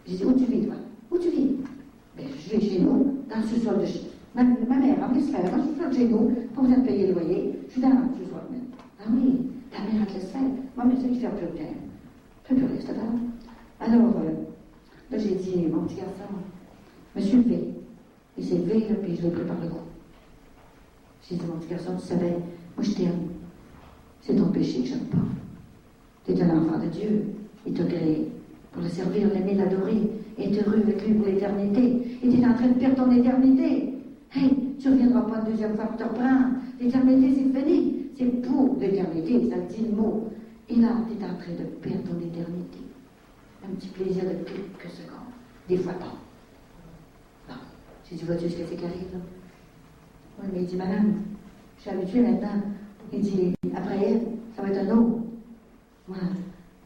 Speaker 1: J'ai dit, où tu vis, toi? Où tu vis? Ben, je vis chez nous, dans le sous-sol de chez ma mère, en laisse faire, dans le sous-sol de chez nous, pas besoin de payer le loyer. Je suis dans le sous-sol. Ah oui, ta mère, elle te laisse faire. Moi, mais c'est qui fait plus rien. Je ne fais plus rien, c'est ça. Alors, là, j'ai dit, mon petit garçon, je me suis levé. Il s'est levé, là, puis je l'ai pris par le cou. J'ai dit, mon petit garçon, tu savais, moi je t'aime. C'est ton péché que j'aime pas. Tu es un enfant de Dieu. Il t'a créé pour le servir, l'aimer, l'adorer, être heureux avec lui pour l'éternité. Et tu es en train de perdre ton éternité. Hey, tu ne reviendras pas une deuxième fois pour te reprendre. L'éternité, c'est fini. C'est pour l'éternité, ça dit le mot. Et là, tu es en train de perdre ton éternité. Un petit plaisir de quelques secondes. Des fois pas. Non. J'ai dit, vois-tu ce que c'est qui arrive, là? Oui, mais il dit, madame, je suis habituée maintenant. Il dit, après elle, ça va être un autre. Voilà.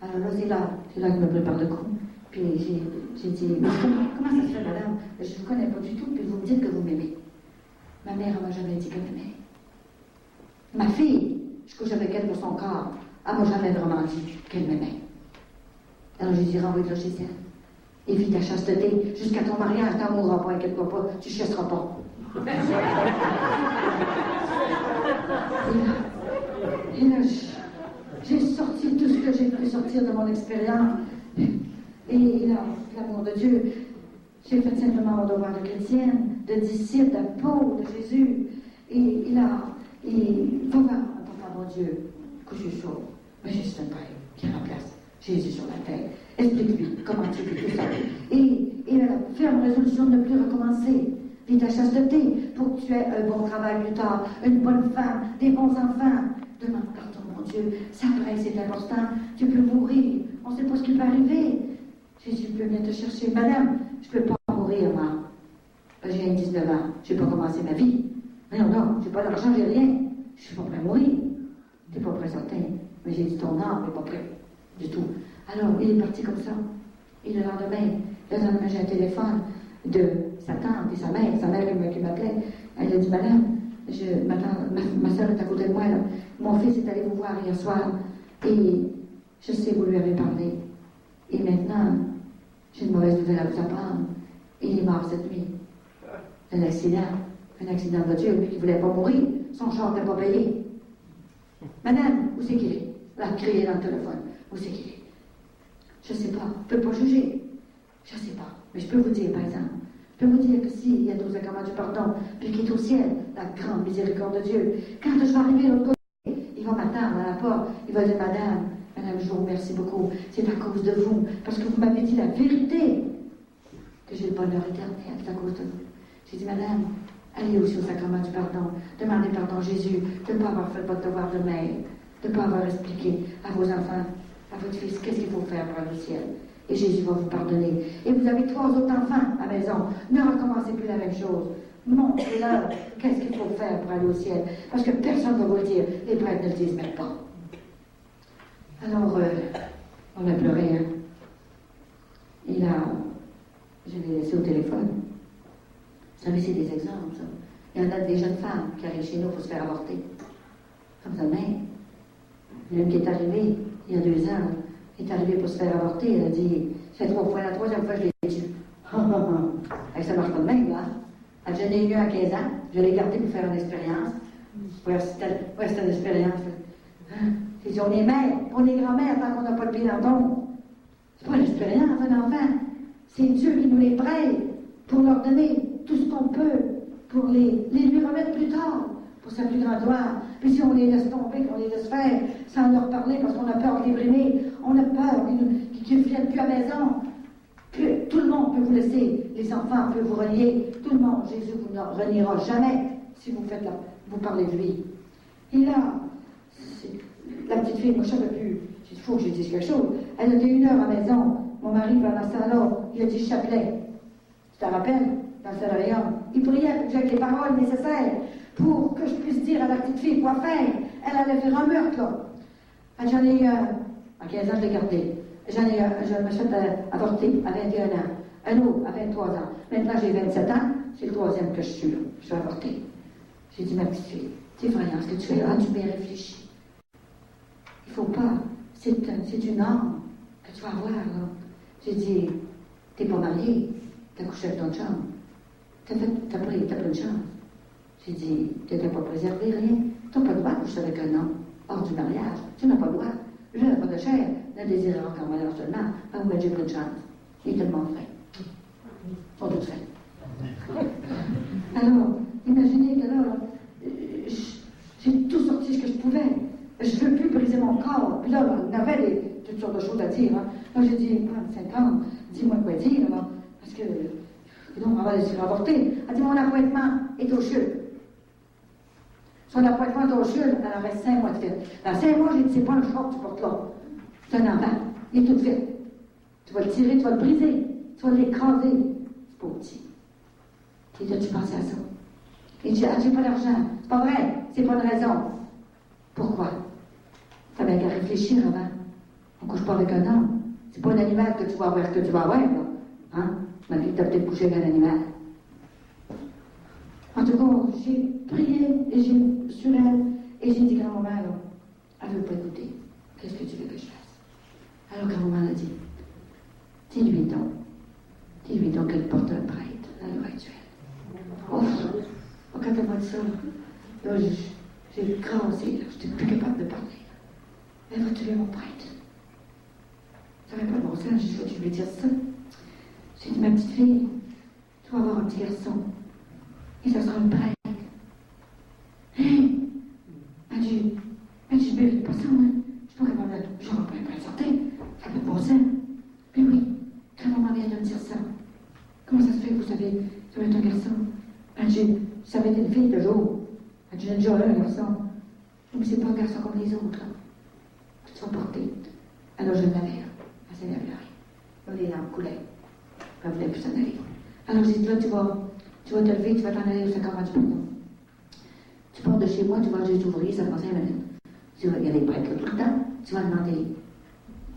Speaker 1: Alors là, c'est là qu'il me prépare le coup. Puis j'ai dit, mais comment ça se fait, madame? Je ne vous connais pas du tout, puis vous me dites que vous m'aimez. Ma mère, elle m'a jamais dit qu'elle m'aimait. Ma fille, je couche avec elle pour son corps. Elle m'a jamais vraiment dit qu'elle m'aimait. Alors j'ai dit, renvoie-le chez elle. Et vis ta chasteté jusqu'à ton mariage, tu n'en mourras pas, inquiète-toi pas, tu ne chasseras pas. Et là, j'ai sorti tout ce que j'ai pu sortir de mon expérience. Et là, l'amour de Dieu, j'ai fait simplement mon devoir de chrétienne, de disciple, d'apôtre de Jésus. Et là, il faut voir, papa, mon Dieu, que je suis chaud. Mais j'ai juste un Père qui remplace Jésus sur la terre. Explique-lui comment tu fais tout ça. Et elle a ferme résolution de ne plus recommencer. Vis ta chasteté pour que tu aies un bon travail plus tard, une bonne femme, des bons enfants. Demande pardon, mon Dieu. Ça presse, c'est important. Tu peux mourir. On ne sait pas ce qui peut arriver. Jésus peut venir te chercher. Madame, je ne peux pas mourir, moi. J'ai 19 ans. Je n'ai pas commencé ma vie. Non, je n'ai pas d'argent, j'ai rien. Je ne suis pas prêt à mourir. Tu n'es pas prêt, certain. Mais j'ai dit, ton âme n'est pas prêt. Du tout. Alors, il est parti comme ça. Et le lendemain, j'ai un téléphone de sa tante et sa mère qui m'appelait. Elle a dit, madame, ma soeur est à côté de moi, là. Mon fils est allé vous voir hier soir et je sais que vous lui avez parlé. Et maintenant, j'ai une mauvaise nouvelle à vous apprendre. Il est mort cette nuit. Un accident de voiture, lui qui ne voulait pas mourir. Son char n'était pas payé. Madame, où c'est qu'il est? Elle a crié dans le téléphone. Où c'est qu'il est? Je ne sais pas. Je ne peux pas juger. Je ne sais pas. Mais je peux vous dire, par exemple, je peux vous dire que s'il y a 12 sacrements du pardon, puis qu'il est au ciel, la grande miséricorde de Dieu, quand je vais arriver de l'autre côté, il va m'attendre à la porte. Il va dire, madame, je vous remercie beaucoup. C'est à cause de vous, parce que vous m'avez dit la vérité, que j'ai le bonheur éternel. C'est à cause de vous. J'ai dit, madame, allez aussi au sacrement du pardon. Demandez pardon à Jésus de ne pas avoir fait votre devoir de mère, de ne pas avoir expliqué à vos enfants, à votre fils, qu'est-ce qu'il faut faire pour aller au ciel. Et Jésus va vous pardonner. Et vous avez 3 autres enfants à la maison. Ne recommencez plus la même chose. Montrez-leur qu'est-ce qu'il faut faire pour aller au ciel. Parce que personne ne va vous le dire. Les prêtres ne le disent même pas. Alors, on a pleuré, hein. Et là, je l'ai laissé au téléphone. Vous savez, c'est des exemples, ça. Il y en a des jeunes femmes qui arrivent chez nous pour se faire avorter. Comme ça, même. Il y en a une qui est arrivée, il y a 2 ans, est arrivée pour se faire avorter. Elle a dit, ça fait 3 fois, la 3e fois, je l'ai dit. Ça marche pas de même, là. Elle dit, j'en ai eu à 15 ans, je l'ai gardé pour faire une expérience. Ouais, c'était une expérience. J'ai dit, on est mère, on est grand-mère tant qu'on n'a pas le pied dans le tombe. C'est pas une expérience, un enfant. C'est Dieu qui nous les prête pour leur donner tout ce qu'on peut, pour les lui remettre plus tard, pour sa plus grande gloire. Puis si on les laisse tomber, qu'on les laisse faire, sans leur parler, parce qu'on a peur de les brimer, on a peur qu'ils ne viennent plus à la maison. Tout le monde peut vous laisser, les enfants peuvent vous renier, tout le monde, Jésus vous ne reniera jamais si vous parlez de lui. Et là, la petite fille, moi je ne savais plus, il faut que je dise quelque chose. Elle était 1 heure à la maison, mon mari pendant ce temps-là, il a dit chapelet. Tu te rappelles, dans le solarium, il priait pour que j'aie les paroles nécessaires pour que je puisse dire à la petite fille quoi faire. Elle allait faire un meurtre, là. J'en ai eu un, à 15 ans, je l'ai gardé. Je me suis avorté à 21 ans. Un autre à 23 ans. Maintenant, j'ai 27 ans. C'est le 3e que je suis là. Je suis avorté. J'ai dit, ma petite fille, c'est vrai, ce que tu fais là, tu bien réfléchi. Il ne faut pas. C'est une arme que tu vas avoir, là. J'ai dit, t'es pas marié. T'as couché avec ton chambre. T'as pas une chance. J'ai dit, t'étais pas préservé, rien. T'as pas le droit de coucher avec un homme hors du mariage. Tu n'as pas le droit. Je n'ai pas de chair, ne désirera qu'en malheur seulement. Ah oui, j'ai pris une chance. Il est tellement fait. Ils sont tous faits. Alors, imaginez que là, j'ai tout sorti ce que je pouvais. Je ne veux plus briser mon corps. Puis là, on avait toutes sortes de choses à dire. Hein. Là, j'ai dit, 5 ans, dis-moi quoi dire, là, parce que, sinon, on va laisser avorter. Elle dit, mon appointement est au CHUL. Son appointement est au CHUL, elle aurait 5 mois de fait. Dans 5 mois, j'ai dit, c'est pas un choc que tu portes là. C'est un enfant. Il est tout fait. Tu vas le tirer, tu vas le briser. Tu vas l'écraser. C'est pas petit. Et là, tu pensais à ça. Il dit, ah, j'ai pas d'argent. C'est pas vrai. C'est pas une raison. Pourquoi? Ça m'a qu'à réfléchir avant. On couche pas avec un homme. C'est pas un animal que tu vas avoir, là. Hein? Ma fille, t'as peut-être couché avec un animal. En tout cas, j'ai prié et j'ai sur elle et j'ai dit, grand-maman, là, elle veut pas écouter. Qu'est-ce que tu veux que je fasse? Alors grand-maman a dit, dis-lui donc qu'elle porte un prêtre à l'heure actuelle. Oh, quand elle m'a dit ça, là, j'ai crassé, là, j'étais plus capable de parler. Elle va tuer mon prêtre. Ça n'avait pas de bon sens, j'ai dit, tu veux dire ça? J'ai dit, ma petite fille, tu vas avoir un petit garçon. Et ça sera un prêtre. Hein? Elle dit, je ne mérite pas ça, moi. Je suis pas capable de... Je n'aurai pas un prêtre sortir. Ça n'a pas de bon sens. Puis oui, grand-maman vient de me dire ça. Comment ça se fait que vous savez, ça va être un garçon? Elle dit, ça va être une fille toujours. Elle dit, j'ai déjà un garçon. Mais c'est pas un garçon comme les autres, là. Tu vas porter. Alors je l'avais, là. Elle s'est mis à pleurer. Là, les larmes coulaient. Elle ne voulait plus s'en aller. Alors j'ai dit, là, tu vas te lever, tu vas t'en aller au sacrement du pardon. Tu pars de chez moi, tu vas juste ouvrir, ça prend 5 minutes. Il y a des prêtres là tout le temps, tu vas demander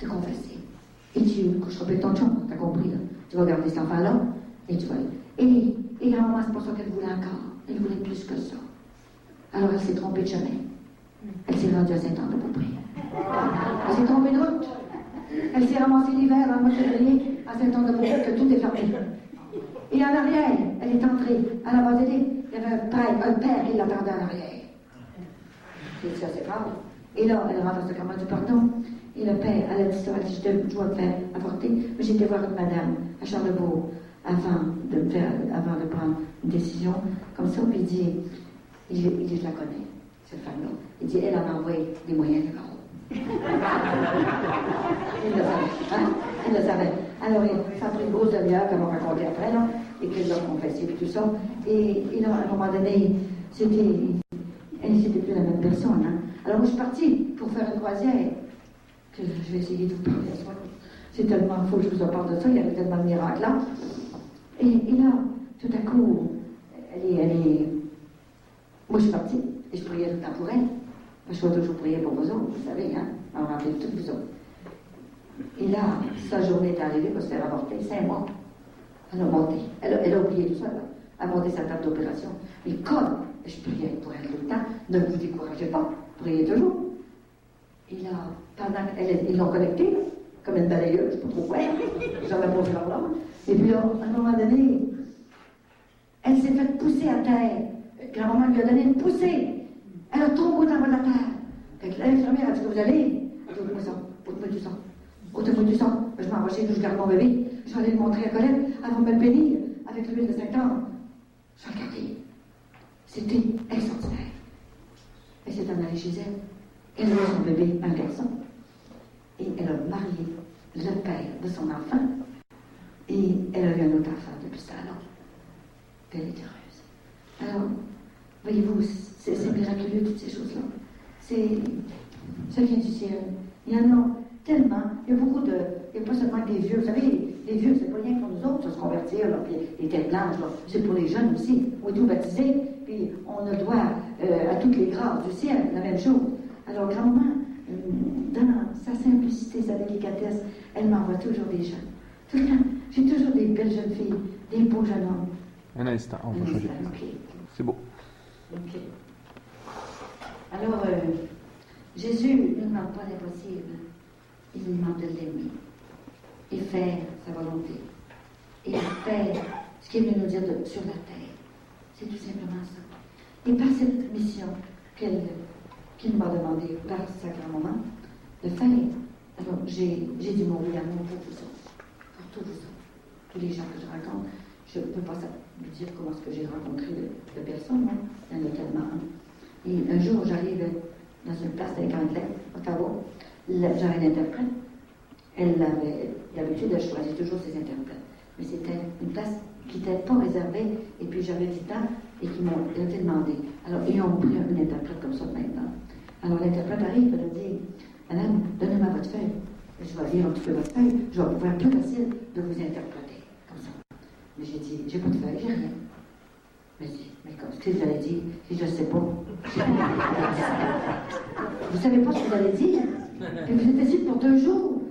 Speaker 1: de confesser. Et tu coucheras avec ton chum, t'as compris, là. Tu vas garder cet enfant-là, et tu vas... Et grand-maman, c'est pas ça qu'elle voulait encore. Elle voulait plus que ça. Alors elle s'est trompée de chemin. Elle s'est rendue à Saint-Anne-de-Beaupré. Elle s'est trompée de route. Elle s'est ramassée l'hiver dans le mois de février à Saint-Anne-de-Beaupré, que tout est fermé. Et en arrière, elle est entrée à la basilique. Il y avait un père qui l'attendait en arrière. C'est assez grave. Et là, elle rentre au sacrement du pardon. Et le père, elle a dit ça, elle a dit, je dois me faire avorter. Mais j'étais voir une madame à Charlebourg avant de prendre une décision comme ça. Puis il dit, je la connais, cette femme-là. Il dit, elle en a envoyé des moyens de carreau. Elle le savait, hein? Elle le savait. Alors, ça a pris une grosse demi-heure qu'elle m'a raconté après, là, et qu'elle l'a confessé, et tout ça. Et là, à un moment donné, elle n'était plus la même personne. Hein. Alors, moi, je suis partie pour faire une croisière, que je vais essayer de vous parler à ce moment-là. C'est tellement faux que je vous en parle de ça, il y avait tellement de miracles là. Et là, tout à coup, moi, je suis partie, et je priais tout le temps pour elle. Je dois toujours prier pour vous autres, vous savez, hein, en rappel toutes vous autres. Et là, sa journée est arrivée pour se faire avorter, 5 mois. Elle a monté. Elle a oublié tout ça, là. Elle a monté sa table d'opération. Mais comme je priais pour elle tout le temps, ne vous découragez pas, priez toujours. Et là, pendant qu'ils l'ont connectée, comme une balayeuse, je ne sais pas trop quoi, j'en ai posé là. Et puis là, à un moment donné, elle s'est faite pousser à terre. Grand-maman lui a donné une poussée. Elle a tombé en bas de la terre. Fait que l'infirmière a dit que vous allez. Elle dit, ôtez-moi ça, ôtez-moi du sang. Ôtez-moi du sang. Je m'en vais chez nous, je garde mon bébé. Je vais aller le montrer à Colette. Elle va me le bénir avec l'huile de Saint-Anne. Je vais regarder. C'était extraordinaire. Elle s'est en allée chez elle. Elle a eu son bébé, un garçon. Et elle a marié le père de son enfant. Et elle a eu un autre enfant depuis ça. Alors, elle est heureuse. Alors, voyez-vous, c'est miraculeux, toutes ces choses-là. Ça vient du ciel. Il y en a tellement. Il y a beaucoup de... Il n'y a pas seulement des vieux. Vous savez, les vieux, c'est pas rien pour nous autres de se convertir, là, puis les têtes blanches, là. C'est pour les jeunes aussi. On est tous baptisés, puis on a droit à toutes les grâces du ciel, la même chose. Alors, grand-maman, dans sa simplicité, sa délicatesse, elle m'envoie toujours des jeunes. Tout le temps. J'ai toujours des belles jeunes filles, des beaux jeunes hommes.
Speaker 2: Un instant, on va changer.
Speaker 1: Okay.
Speaker 2: C'est beau.
Speaker 1: Ok. Alors, Jésus ne demande pas l'impossible. Il nous demande de l'aimer et faire sa volonté. Et faire ce qu'il est venu nous dire sur la terre. C'est tout simplement ça. Et par cette mission qu'il m'a demandé par sa grand-maman de faire, alors j'ai du mot oui amour pour vous autres. Pour tous vous autres. Tous les gens que je rencontre, je ne peux pas vous dire comment est-ce que j'ai rencontré de personnes, hein. Il y en a tellement. Hein. Et un jour, j'arrive dans une place de Grande-Lettre, Ottawa, j'avais une interprète. Elle avait l'habitude de choisir toujours ses interprètes. Mais c'était une place qui n'était pas réservée, et puis j'avais du temps, et qui m'ont été demandé. Alors, ils ont pris un interprète comme ça maintenant. Alors, l'interprète arrive, elle a dit, Madame, donnez-moi votre feuille. Je vais lire un petit peu votre feuille, je vais pouvoir plus facile de vous interpréter, comme ça. Mais j'ai dit, j'ai pas de feuille, j'ai rien. Mais qu'est-ce que vous allez dire? Si je ne sais pas. Vous ne savez pas ce que vous allez dire? Et vous êtes ici pour 2 jours.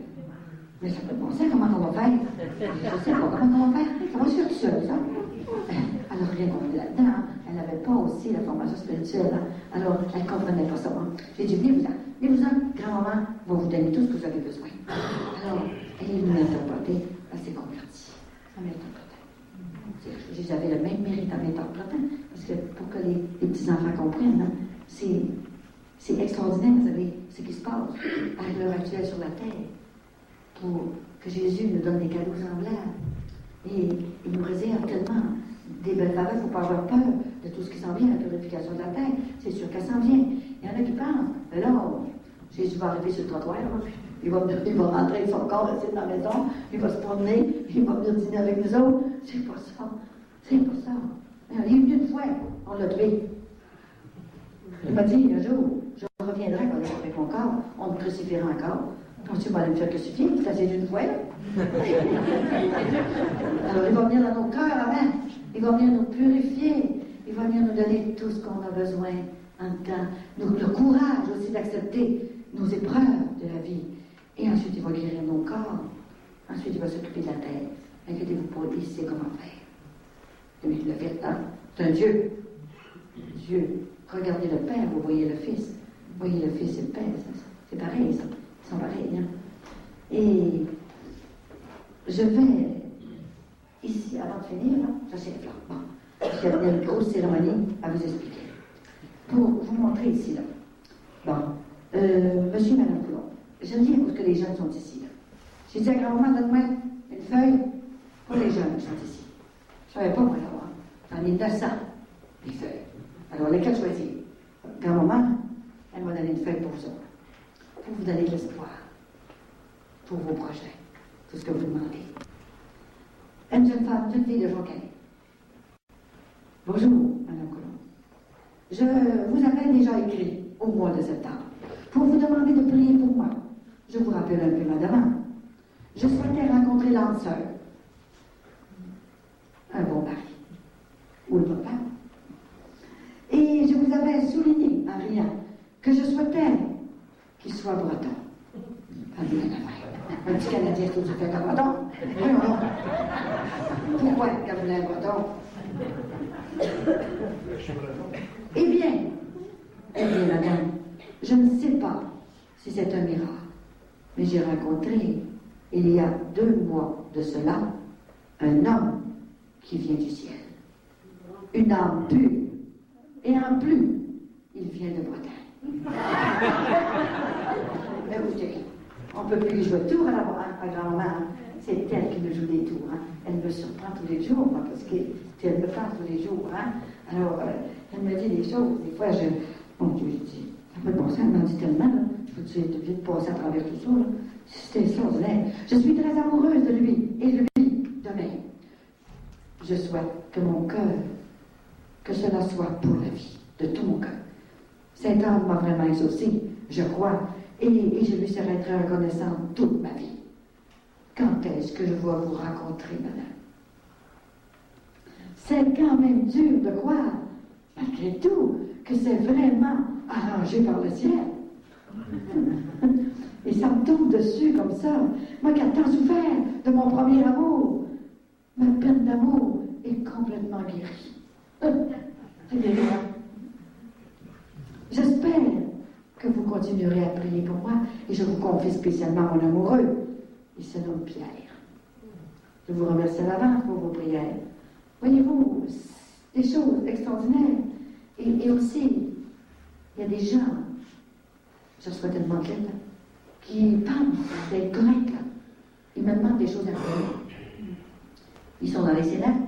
Speaker 1: Mais ça peut penser comment on va faire. Je ne sais pas comment on va faire. Ça va se faire tout seul, ça. Alors, rien compris là-dedans. Elle n'avait pas aussi la formation spirituelle. Hein. Alors, elle ne comprenait pas ça. Hein. J'ai dit, venez-vous-en. Grand-maman va vous donner tout ce que vous avez besoin. Alors, elle est venue m'interpréter. Elle s'est convertie. Elle m'interprétait. J'avais le même mérite à m'interpréter. Parce que pour que les petits-enfants comprennent, hein, c'est extraordinaire, vous savez, ce qui se passe à l'heure actuelle sur la terre. Pour que Jésus nous donne des cadeaux semblables. Et il nous réserve tellement des belles faveurs, il ne faut pas avoir peur de tout ce qui s'en vient, la purification de la terre. C'est sûr qu'elle s'en vient. Il y en a qui pensent, alors, Jésus va arriver sur le trottoir, il va rentrer avec son corps, rester dans la maison, il va se promener, il va venir dîner avec nous autres. C'est pas ça. C'est pas ça. Il est venu une fois, on l'a tué. Il m'a dit un jour, je reviendrai avec mon corps, on me crucifiera encore. Donc tu vas aller me faire crucifier, c'est assez d'une fois. Alors il va venir dans nos cœurs avant, il va venir nous purifier, il va venir nous donner tout ce qu'on a besoin en temps, le courage aussi d'accepter nos épreuves de la vie. Et ensuite il va guérir nos corps, ensuite il va s'occuper de la terre. Inquiétez-vous pas, il sait comment faire. Lui, le fait, hein? C'est un Dieu. Dieu. Regardez le Père, vous voyez le Fils. Vous voyez le Fils et le Père, c'est pareil, ça. Ils sont pareils, hein? Et je vais, ici, avant de finir, là, je sais là. Bon, parce qu'il y a une grosse cérémonie à vous expliquer. Pour vous montrer ici, là. Bon, monsieur et madame Coulon, je dis à cause que les jeunes sont ici, là. J'ai dit à grand-maman, donne-moi une feuille pour les jeunes qui sont ici. Je ne savais pas, moi, là. J'en ai 900, des feuilles. Alors, lesquelles choisir? Grand-maman, elle m'a donné une feuille pour ça. Pour vous donner de l'espoir. Pour vos projets. Tout ce que vous demandez. Une jeune femme, une jeune fille de Jonquière. Bonjour, Madame Coulon. Je vous avais déjà écrit au mois de septembre pour vous demander de prier pour moi. Je vous rappelle un peu madame. Je souhaitais rencontrer l'âme sœur. Un bon mari. Ou le papa. Et je vous avais souligné en riant que je souhaitais qu'il soit breton. Un petit Canadien tout à fait comme breton. Pourquoi qu'elle voulait un breton? Eh bien, madame, je ne sais pas si c'est un miracle, mais j'ai rencontré, il y a 2 mois de cela, un homme qui vient du ciel. Une âme pure. Et en plus, il vient de Bretagne. Mais écoutez, on ne peut plus jouer de tour à grand-mère. C'est elle qui nous joue des tours. Hein. Elle me surprend tous les jours, moi, parce qu'elle me parle tous les jours. Hein. Alors, elle me dit des choses. Des fois, mon Dieu, je dis, ça fait bon sens, elle m'en dit tellement. Là. Je suis obligée de passer à travers tout ça. C'était extraordinaire. Je suis très amoureuse de lui, et lui de même. Je souhaite que mon cœur, que cela soit pour la vie, de tout mon cœur. Cet homme m'a vraiment exaucé, je crois, et je lui serai très reconnaissante toute ma vie. Quand est-ce que je vais vous rencontrer, madame? C'est quand même dur de croire, malgré tout, que c'est vraiment arrangé par le ciel. Et ça me tombe dessus comme ça. Moi qui ai tant souffert de mon premier amour, ma peine d'amour est complètement guérie. C'est guéri, hein? J'espère que vous continuerez à prier pour moi et je vous confie spécialement mon amoureux. Il se nomme Pierre. Je vous remercie à l'avance pour vos prières. Voyez-vous, des choses extraordinaires. Et aussi, il y a des gens, je reçois tellement de lettres, qui pensent d'être corrects. Ils me demandent des choses à faire. Ils sont dans les cénacles,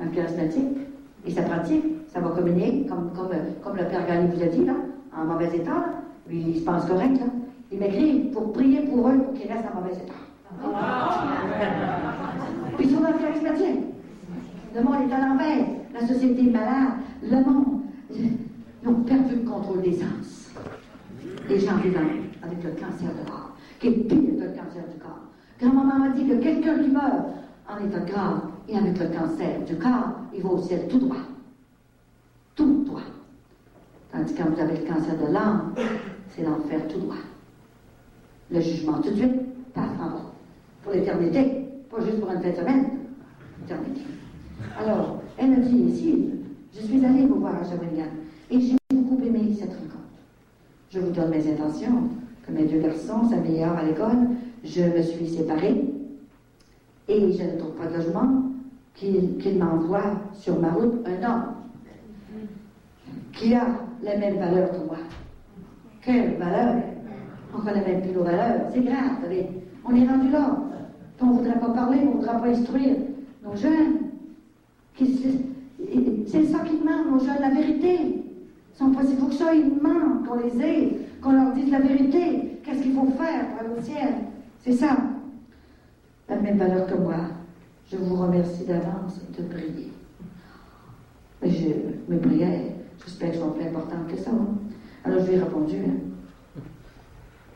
Speaker 1: dans le charismatique. Et ça pratique, ça va communier, comme le Père Gagné vous a dit, là, en mauvais état, là. Lui, il se pense correct, là. Il m'écrit pour prier pour eux pour qu'ils restent en mauvais état. Puis ils sont dans le charismatique. Le monde est à l'envers. La société est malade. Le monde, ils ont perdu le contrôle des sens. Les gens vivent avec le cancer de corps, qui est pire que le cancer du corps. Grand-maman m'a dit que quelqu'un qui meurt en état grave et avec le cancer du corps, il va au ciel tout droit. Tout droit. Tandis que quand vous avez le cancer de l'âme, c'est l'enfer tout droit. Le jugement tout de suite, paf, en bas. Pour l'éternité, pas juste pour une fin de semaine. L'éternité. Alors, elle a dit ici, je suis allée vous voir à Shawinigan et j'ai beaucoup aimé cette rencontre. Je vous donne mes intentions, que mes 2 garçons s'améliorent à l'école, je me suis séparée et je ne trouve pas de logement, qu'il m'envoie sur ma route un homme qui a les mêmes valeurs que moi. Quelle valeur! On connaît même plus nos valeurs. C'est grave, vous savez. On est rendu là. On ne voudrait pas parler, on ne voudrait pas instruire nos jeunes. C'est ça qui demande, nos jeunes, la vérité. Il faut que ça, ils demandent, qu'on les aide, qu'on leur dise la vérité. Qu'est-ce qu'il faut faire pour aller au ciel? C'est ça. La même valeur que moi. Je vous remercie d'avance de prier. Mes prières, j'espère qu'elles sont plus importantes que ça. Hein? Alors je lui ai répondu, hein?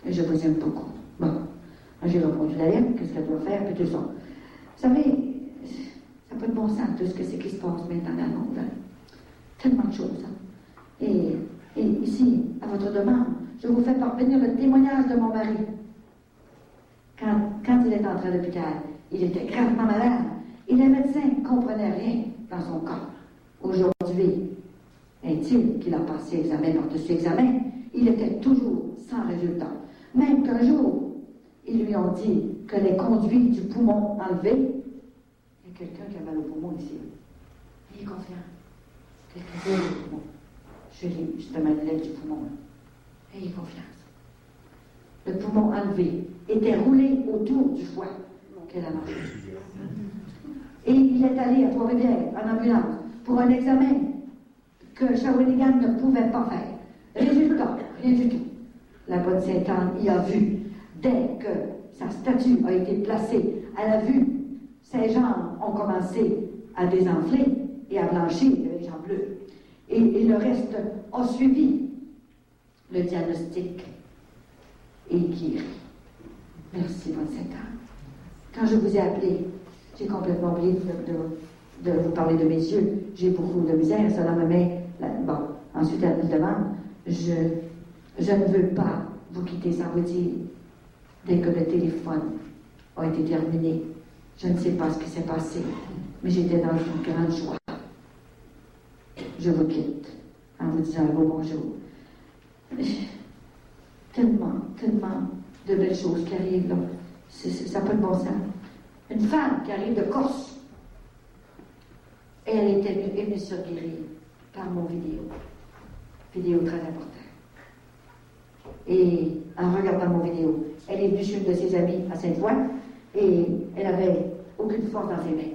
Speaker 1: Et je vous aime beaucoup. Bon, j'ai répondu d'ailleurs, qu'est-ce qu'elle doit faire, puis tout ça. Vous savez, ça n'a pas de bon sens tout ce que c'est qui se passe maintenant dans le monde. Hein? Tellement de choses. Hein? Et ici, à votre demande, je vous fais parvenir le témoignage de mon mari. Quand il est entré à l'hôpital, il était gravement malade et les médecins ne comprenaient rien dans son corps. Aujourd'hui, est-il qu'il a passé examen par-dessus examen, il était toujours sans résultat. Même qu'un jour, ils lui ont dit que les conduits du poumon enlevés, il y a quelqu'un qui a mal au poumon ici. Il est confiant. Quelqu'un qui a mal au poumon. Je l'ai justement le lèvre du poumon. Ayez confiance. Le poumon enlevé était roulé autour du foie qu'elle a marché. Et il est allé à Trois-Rivières en ambulance pour un examen que Shawinigan ne pouvait pas faire. Résultat, rien du tout. La bonne Sainte-Anne y a vu. Dès que sa statue a été placée, elle a vu ses jambes ont commencé à désenfler et à blanchir, il y avait les jambes bleues. Et le reste a suivi le diagnostic et guéri. Merci, bonne Sainte-Anne. Quand je vous ai appelé, j'ai complètement oublié de vous parler de mes yeux. J'ai beaucoup de misère, cela me met... Bon, ensuite elle me demande, je ne veux pas vous quitter sans vous dire, dès que le téléphone a été terminé, je ne sais pas ce qui s'est passé, mais j'étais dans une grande joie. Je vous quitte en vous disant un beau bonjour. Tellement de belles choses qui arrivent là. Ça n'a pas de bon sens. Une femme qui arrive de Corse, elle est venue se guérir par mon vidéo. Vidéo très importante. Et en regardant mon vidéo, elle est venue chez une de ses amies à Sainte-Foy et elle avait aucune force dans ses mains.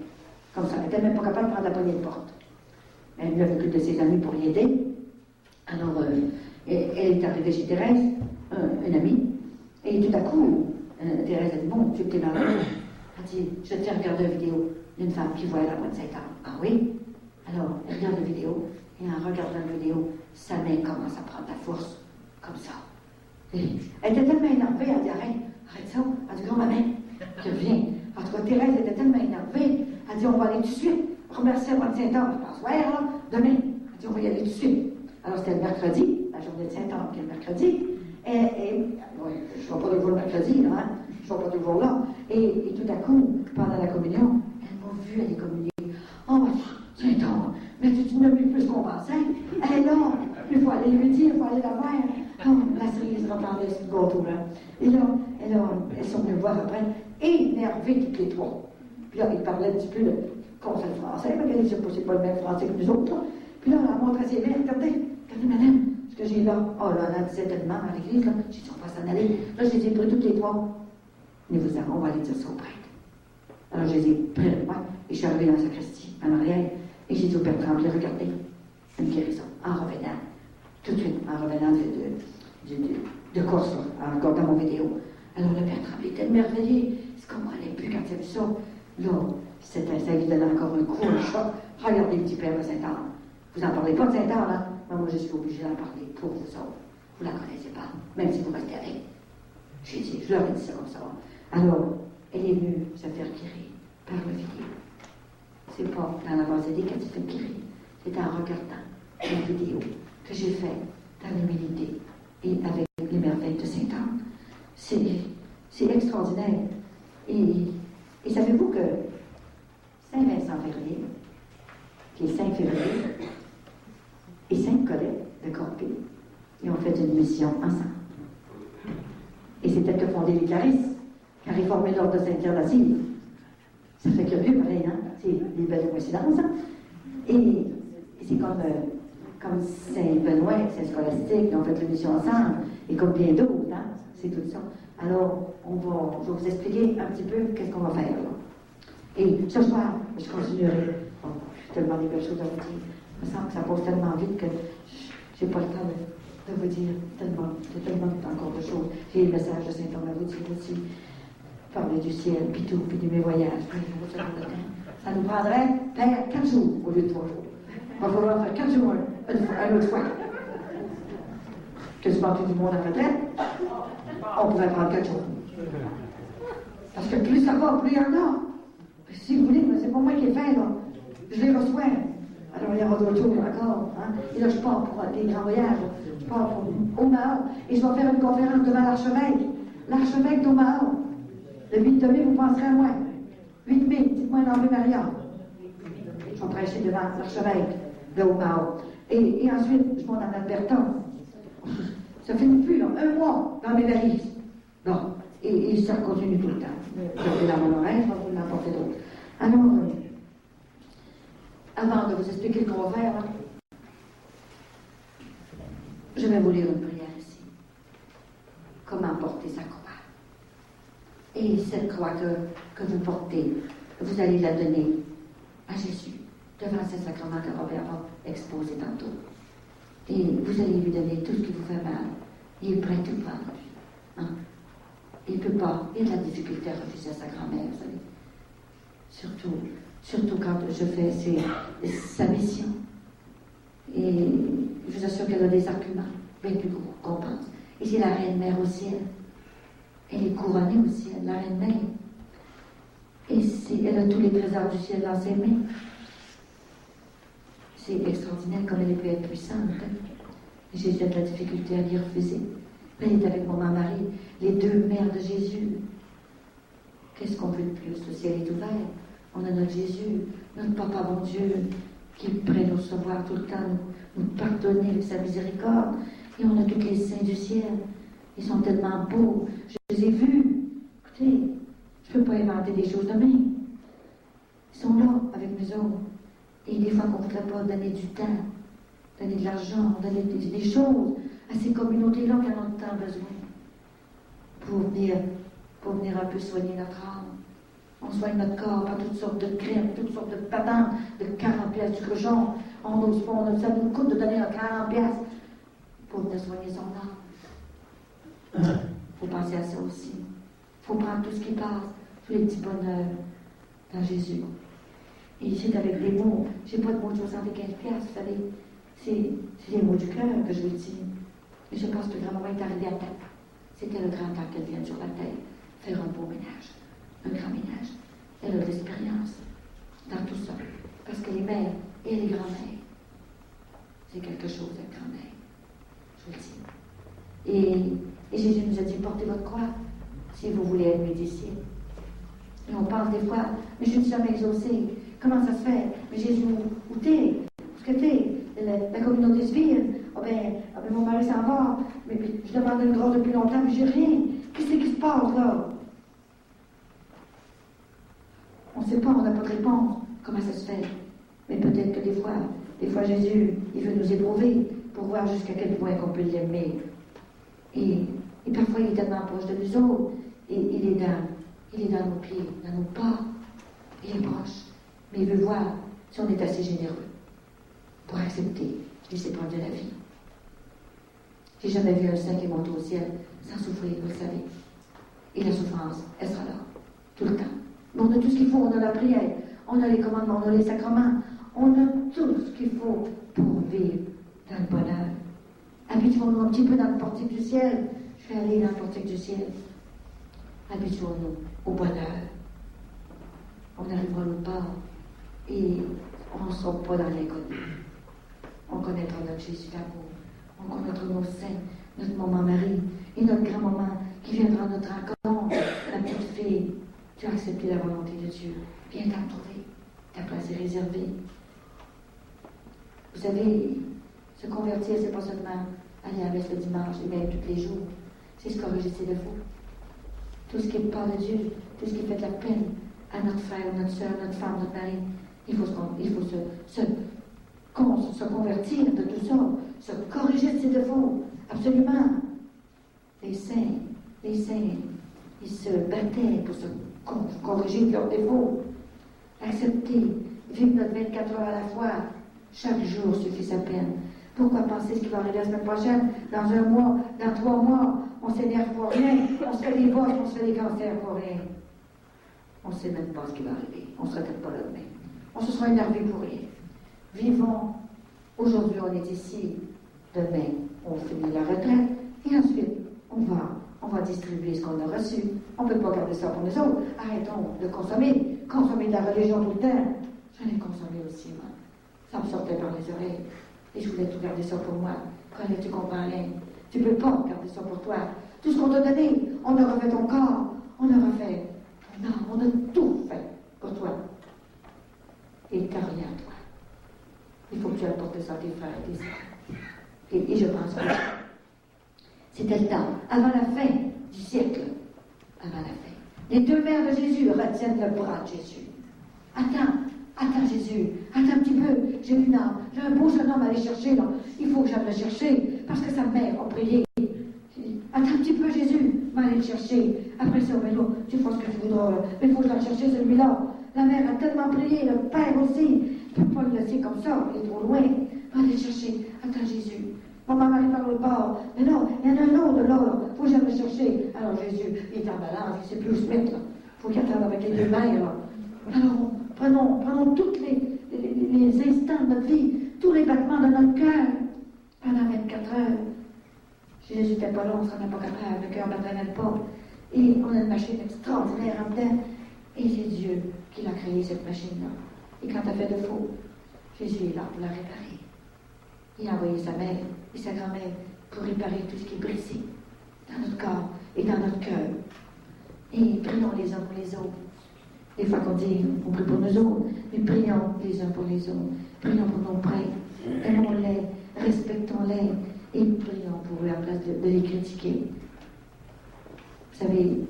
Speaker 1: Comme ça, elle n'était même pas capable de prendre la poignée de porte. Elle venait avec une de ses amies pour y aider. Alors, elle est arrivée chez Thérèse, une amie, et tout à coup, Thérèse a dit, bon, tu es dans la rue. Elle dit, je tiens à regarder une vidéo d'une femme qui voit la bonne Sainte-Anne. Ah oui? Alors, elle regarde la vidéo, et en regardant la vidéo, sa main commence à prendre la force, comme ça. Et elle était tellement énervée, elle dit, arrête ça. Elle dit, grand-maman, je reviens. En tout cas, Thérèse était tellement énervée, elle dit, on va aller tout de suite. Remercier la bonne Sainte-Anne. Je pense, ouais, là, demain. Elle dit, on va y aller tout de suite. Alors, c'était le mercredi, la journée de Sainte-Anne, qui est le mercredi. Je ne vais pas toujours le mercredi, là, hein? Je ne vais pas toujours là. Et tout à coup, pendant la communion, elle m'a vu aller communier. Oh, Sainte-Anne, mais tu n'as plus plus qu'on pensait. Elle est là, il faut aller lui dire, il faut aller la voir. Oh, la cerise rentendait sur le gâteau, là. Et là, elles sont venues voir après, énervées toutes les trois. Puis là, ils parlaient un petit peu de conseil français, mais c'est pas le même français que nous autres, là. Puis là, on a montré ses mains, regardez, madame, ce que j'ai là. Oh là, elle disait tellement à l'église, là. J'ai dit, on va s'en aller. Là, je les ai pris toutes les trois. Mais on va aller dire ça au prêtre. Alors je les ai pris de moi et je suis arrivée dans la sacristie, en arrière, et j'ai dit au Père Tremblay, regardez, une guérison, en revenant, tout de suite, en revenant de course, en regardant mon vidéo. Alors le Père Tremblay était émerveillé, c'est comme on n'allait plus quand il a vu ça. Là, ça lui donnait encore un coup, un choc. Regardez le petit Père de Saint-Anne. Vous n'en parlez pas de Saint-Anne, hein? Mais moi, je suis obligée d'en parler pour vous autres. Vous ne la connaissez pas, même si vous restez avec. J'ai dit, je leur ai dit ça comme ça. Alors, elle est venue se faire guérir par le vidéo. C'est pas dans la base d'idée qu'elle s'est fait guérir. C'est en regardant la vidéo que j'ai faite dans l'humilité et avec les merveilles de Saint-Anne. C'est extraordinaire. Et savez-vous que Saint-Vincent Ferrier, qui est 5 février, et Sainte-Colette de Corpé, ils ont fait une mission ensemble. Et c'est elle qui a fondé les Clarisses, qui a réformé l'ordre de Saint-Pierre d'Assise. Ça fait curieux, pareil, hein? C'est des belles coïncidences, hein? Et c'est comme Saint-Benoît, Saint-Scolastique, ils ont fait l'émission ensemble, et comme bien d'autres, hein? C'est tout ça. Alors, je vais vous expliquer un petit peu qu'est-ce qu'on va faire, là. Et ce soir, je continuerai. Bon, j'ai tellement des belles choses à vous dire. Il me semble que ça passe tellement vite que je n'ai pas le temps de vous dire tellement encore de choses. J'ai le message de Saint-Homme à vous dire aussi. Parler du ciel, puis tout, puis de mes voyages. Ça nous prendrait 4 jours au lieu de 3 jours. Il va falloir faire 4 jours une autre fois. Que tu parles du monde en retraite, on pourrait prendre 4 jours. Parce que plus ça va, plus il y en a. Si vous voulez, c'est pas moi qui ai fait, là. Je les reçois. Alors, il y aura d'autres jours encore. Hein? Et là, je pars pour des grands voyages. Je pars pour Omaha. Et je vais faire une conférence devant l'archevêque. L'archevêque d'Omaha. Le 8 mai, vous penserez à moi. 8 mai, dites-moi un Ave Maria. Je vais prêcher devant l'archevêque de Omaha. Et ensuite, je vais en Alberta. Ça finit plus, là. 1 mois dans mes valises. Bon. Et ça continue tout le temps. Je vais dans mon oreille, je vais vous l'apporter d'autres. Alors, avant de vous expliquer ce qu'on va faire, je vais vous lire une prière ici. Comment porter sa croix. Et cette croix que vous portez, vous allez la donner à Jésus, devant ce sacrement que Robert va exposer tantôt. Et vous allez lui donner tout ce qui vous fait mal. Il est prêt à tout prendre. Hein? Il ne peut pas. Il y a de la difficulté à refuser à sa grand-mère, vous savez. Surtout quand je fais sa mission. Et je vous assure qu'elle a des arguments bien plus gros qu'on pense. Et c'est la Reine-Mère au ciel. Elle est couronnée au ciel, la Reine-Mère. Et elle a tous les trésors du ciel dans ses mains. C'est extraordinaire comme elle peut être puissante. J'ai de la difficulté à l'y refuser. Elle est avec mon mari, les 2 mères de Jésus. Qu'est-ce qu'on veut de plus? Le ciel est ouvert. On a notre Jésus, notre Papa bon Dieu, qui est prêt à nous recevoir tout le temps, nous pardonner avec sa miséricorde. Et on a tous les saints du ciel. Ils sont tellement beaux. Je les ai vus. Écoutez, je ne peux pas inventer des choses de même. Ils sont là avec nous autres. Et des fois qu'on ne voudrait pas donner du temps, donner de l'argent, donner des choses à ces communautés-là qui en ont tant besoin pour venir un peu soigner notre âme. On soigne notre corps par toutes sortes de crèmes, toutes sortes de patentes, de 40 piastres du cochon. On n'ose pas, ça nous coûte de donner 40 piastres pour venir soigner son âme. Il faut penser à ça aussi. Il faut prendre tout ce qui passe, tous les petits bonheurs dans Jésus. Et c'est avec des mots. Je n'ai pas de mots de 75 piastres, vous savez. C'est les mots du cœur que je vous dis. Et je pense que le grand moment est arrivé à temps. C'était le grand temps qu'elle vienne sur la terre faire un beau ménage, un grand ménage. Elle a de l'expérience dans tout ça. Parce que les mères et les grands-mères, c'est quelque chose d'être grand-mère. Je vous le dis. Et Jésus nous a dit, portez votre croix si vous voulez être mes disciples. Et on pense des fois, mais je ne suis jamais exaucée. Comment ça se fait? Mais Jésus, où t'es? Où est-ce que t'es? La communauté se vide. Ah ben, mon mari s'en va. Mais je demande une grâce depuis longtemps, mais j'ai rien. Qu'est-ce qui se passe là? On ne sait pas, on n'a pas de réponse. Comment ça se fait? Mais peut-être que des fois Jésus, il veut nous éprouver pour voir jusqu'à quel point qu'on peut l'aimer. Et parfois, il est tellement proche de nous autres. Et il est dans nos pieds, dans nos pas. Il est proche. Mais il veut voir si on est assez généreux pour accepter les épreuves de la vie. J'ai jamais vu un saint qui monte au ciel sans souffrir, vous le savez. Et la souffrance, elle sera là, tout le temps. Mais on a tout ce qu'il faut, on a la prière, on a les commandements, on a les sacrements, on a tout ce qu'il faut pour vivre dans le bonheur. Habituons-nous un petit peu dans le portique du ciel. Je vais aller dans le portique du ciel. Habituons-nous au bonheur. On arrivera à l'autre part et on ne sera pas dans l'inconnu. On connaîtra notre Jésus d'amour. On connaîtra nos saints, notre maman Marie et notre grand-maman qui viendra à notre rencontre. La petite fille, tu as accepté la volonté de Dieu. Viens t'en trouver. Ta place est réservée. Vous savez, se convertir, c'est pas seulement aller à la messe le dimanche et même tous les jours. C'est se corriger ses défauts. Tout ce qui est pas de Dieu, tout ce qui fait de la peine à notre frère, notre soeur, notre femme, notre mari, il faut se convertir de tout ça, se corriger de ses défauts. Absolument. Les saints, ils se battaient pour se corriger de leurs défauts. Accepter, vivre notre 24 heures à la fois. Chaque jour suffit sa peine. Pourquoi penser ce qui va arriver la semaine prochaine, dans un mois, dans 3 mois? On s'énerve pour rien, on se fait des boches, on se fait des cancers pour rien. On ne sait même pas ce qui va arriver. On ne sera peut-être pas là demain. On se sera énervé pour rien. Vivons. Aujourd'hui, on est ici. Demain, on finit la retraite. Et ensuite, on va distribuer ce qu'on a reçu. On ne peut pas garder ça pour nous autres. Arrêtons de consommer. Consommer de la religion tout le temps. J'en ai consommé aussi, moi. Ça me sortait par les oreilles. Et je voulais tout garder ça pour moi. Prenez, tu comprends rien. Tu ne peux pas garder ça pour toi. Tout ce qu'on t'a donné, on a refait ton corps. On a refait ton âme. On a tout fait pour toi. Et t'as rien, toi. Il faut que tu apportes ça à tes frères et tes sœurs. Et je pense que c'était le temps. Avant la fin du siècle. Avant la fin. Les 2 mères de Jésus retiennent le bras de Jésus. Attends Jésus, attends un petit peu, j'ai un beau jeune homme à aller chercher, là. Il faut que j'aille le chercher, parce que sa mère a prié. Attends un petit peu Jésus, va aller le chercher. Après ça, mais là, tu feras ce que tu voudras, mais il faut que je l'aille chercher celui-là. La mère a tellement prié, le père aussi, il ne peut pas le laisser comme ça, il est trop loin. Va aller le chercher, attends Jésus. Maman Marie par le bord, mais non, il y en a un autre là, il faut que j'aille le chercher. Alors Jésus, il est en balance, il ne sait plus où se mettre, là. Il faut qu'il attende avec les 2 mères, là. Alors, prenons tous les instants de notre vie, tous les battements de notre cœur, pendant 24 heures. Si Jésus n'était pas là, on ne serait même pas capable, le cœur ne battrait même pas. Et on a une machine extraordinaire en dedans. Et c'est Dieu qui l'a créé, cette machine-là. Et quand elle fait défaut, Jésus est là pour la réparer. Il a envoyé sa mère et sa grand-mère pour réparer tout ce qui est brisé dans notre corps et dans notre cœur. Et prions les uns pour les autres. Des fois qu'on dit, on prie pour nous autres, mais prions les uns pour les autres. Prions pour nos prêtres. Aimons-les, respectons-les et prions pour eux à la place de les critiquer. Vous savez,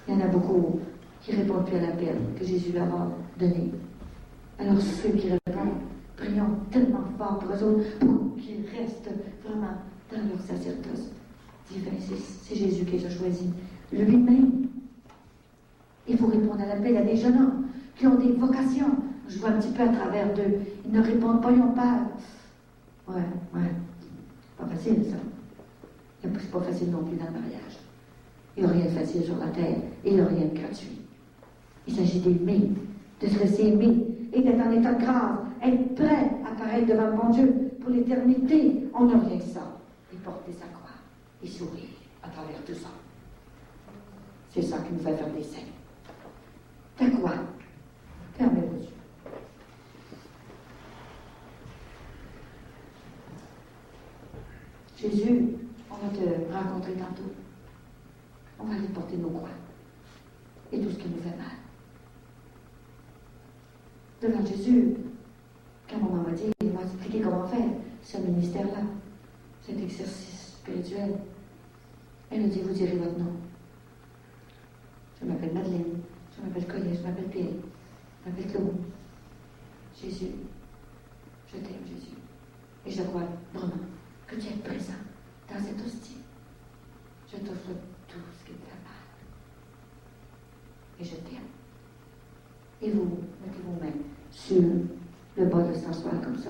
Speaker 1: il y en a beaucoup qui répondent plus à l'appel que Jésus leur a donné. Alors ceux qui répondent, prions tellement fort pour eux autres pour qu'ils restent vraiment dans leur sacerdoce divin. C'est Jésus qui les a choisis. Lui-même. Il faut répondre à l'appel à des jeunes hommes qui ont des vocations. Je vois un petit peu à travers d'eux. Ils ne répondent pas, ils ont peur. Ouais. Pas facile, ça. C'est pas facile non plus dans le mariage. Il n'y a rien de facile sur la terre et il n'y a rien de gratuit. Il s'agit d'aimer, de se laisser aimer et d'être en état de grâce, être prêt à apparaître devant le bon Dieu pour l'éternité. On n'a rien que ça. Et porter sa croix et sourire à travers tout ça. C'est ça qui nous fait faire des saints. T'as quoi? Fermez vos yeux. Jésus, on va te rencontrer tantôt. On va aller porter nos croix et tout ce qui nous fait mal. Devant Jésus, quand maman m'a dit, il m'a expliqué comment faire ce ministère-là, cet exercice spirituel. Elle a dit, vous direz votre nom. Je m'appelle Madeleine, je m'appelle Collier, je m'appelle Pierre, je m'appelle Claude. Jésus, je t'aime Jésus. Et je crois vraiment que tu es présent dans cette hostie. Je t'offre tout ce qui te fait mal. Et je t'aime. et vous mettez vos mains sur le bas de s'asseoir comme ça.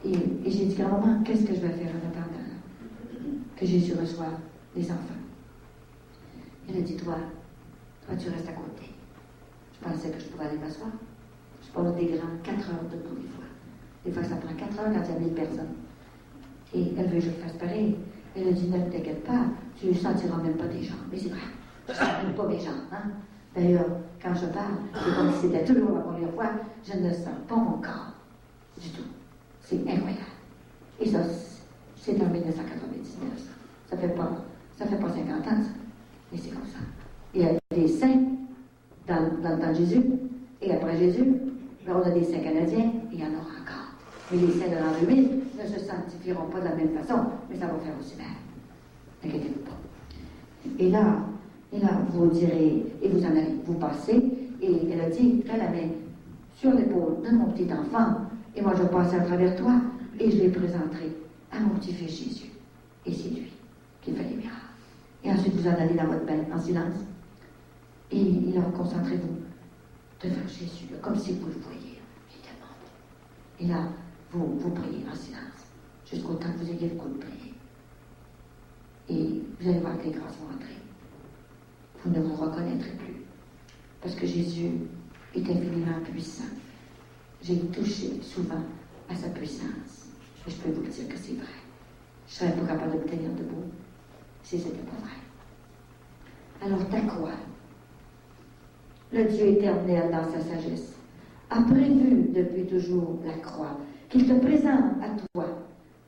Speaker 1: Et j'ai dit, grand-maman, qu'est-ce que je vais faire en attendant que Jésus reçoive les enfants? Elle a dit, toi, tu restes à côté. Je pensais que je pouvais aller m'asseoir. Je parle des grands 4 heures debout des fois. Des fois, ça prend 4 heures quand il y a 1000 personnes. Et elle veut que je fasse pareil. Elle a dit, ne t'inquiète pas, tu ne sentiras même pas tes jambes. Mais c'est vrai, je ne sens même pas mes jambes. Hein? D'ailleurs, quand je parle, c'est comme si c'était toujours la première fois, je ne sens pas mon corps du tout. C'est incroyable. Et ça, c'est en 1999. Ça fait pas 50 ans, ça. Mais c'est comme ça. Il y a des saints dans le temps de Jésus, et après Jésus, ben on a des saints canadiens, et il y en aura encore. Mais les saints de l'an 2000 ne se sanctifieront pas de la même façon, mais ça va faire aussi mal. N'inquiétez-vous pas. Et là, vous direz, et vous en allez vous passer, et elle a dit, qu'elle la main sur l'épaule de mon petit enfant, et moi je passerai à travers toi, et je les présenterai à mon petit-fils Jésus. Et c'est lui qui fait les miracles. Et ensuite vous en allez dans votre bain en silence, et là, concentrez-vous devant Jésus, là, comme si vous le voyez, évidemment. Et là, vous priez en silence, jusqu'au temps que vous ayez le coup de prier. Et vous allez voir que les grâces vont entrer. Vous ne vous reconnaîtrez plus. Parce que Jésus est infiniment puissant. J'ai touché souvent à sa puissance. Et je peux vous dire que c'est vrai. Je ne serais pas capable de me tenir debout si ce n'était pas vrai. Alors ta croix, le Dieu éternel dans sa sagesse, a prévu depuis toujours la croix, qu'il te présente à toi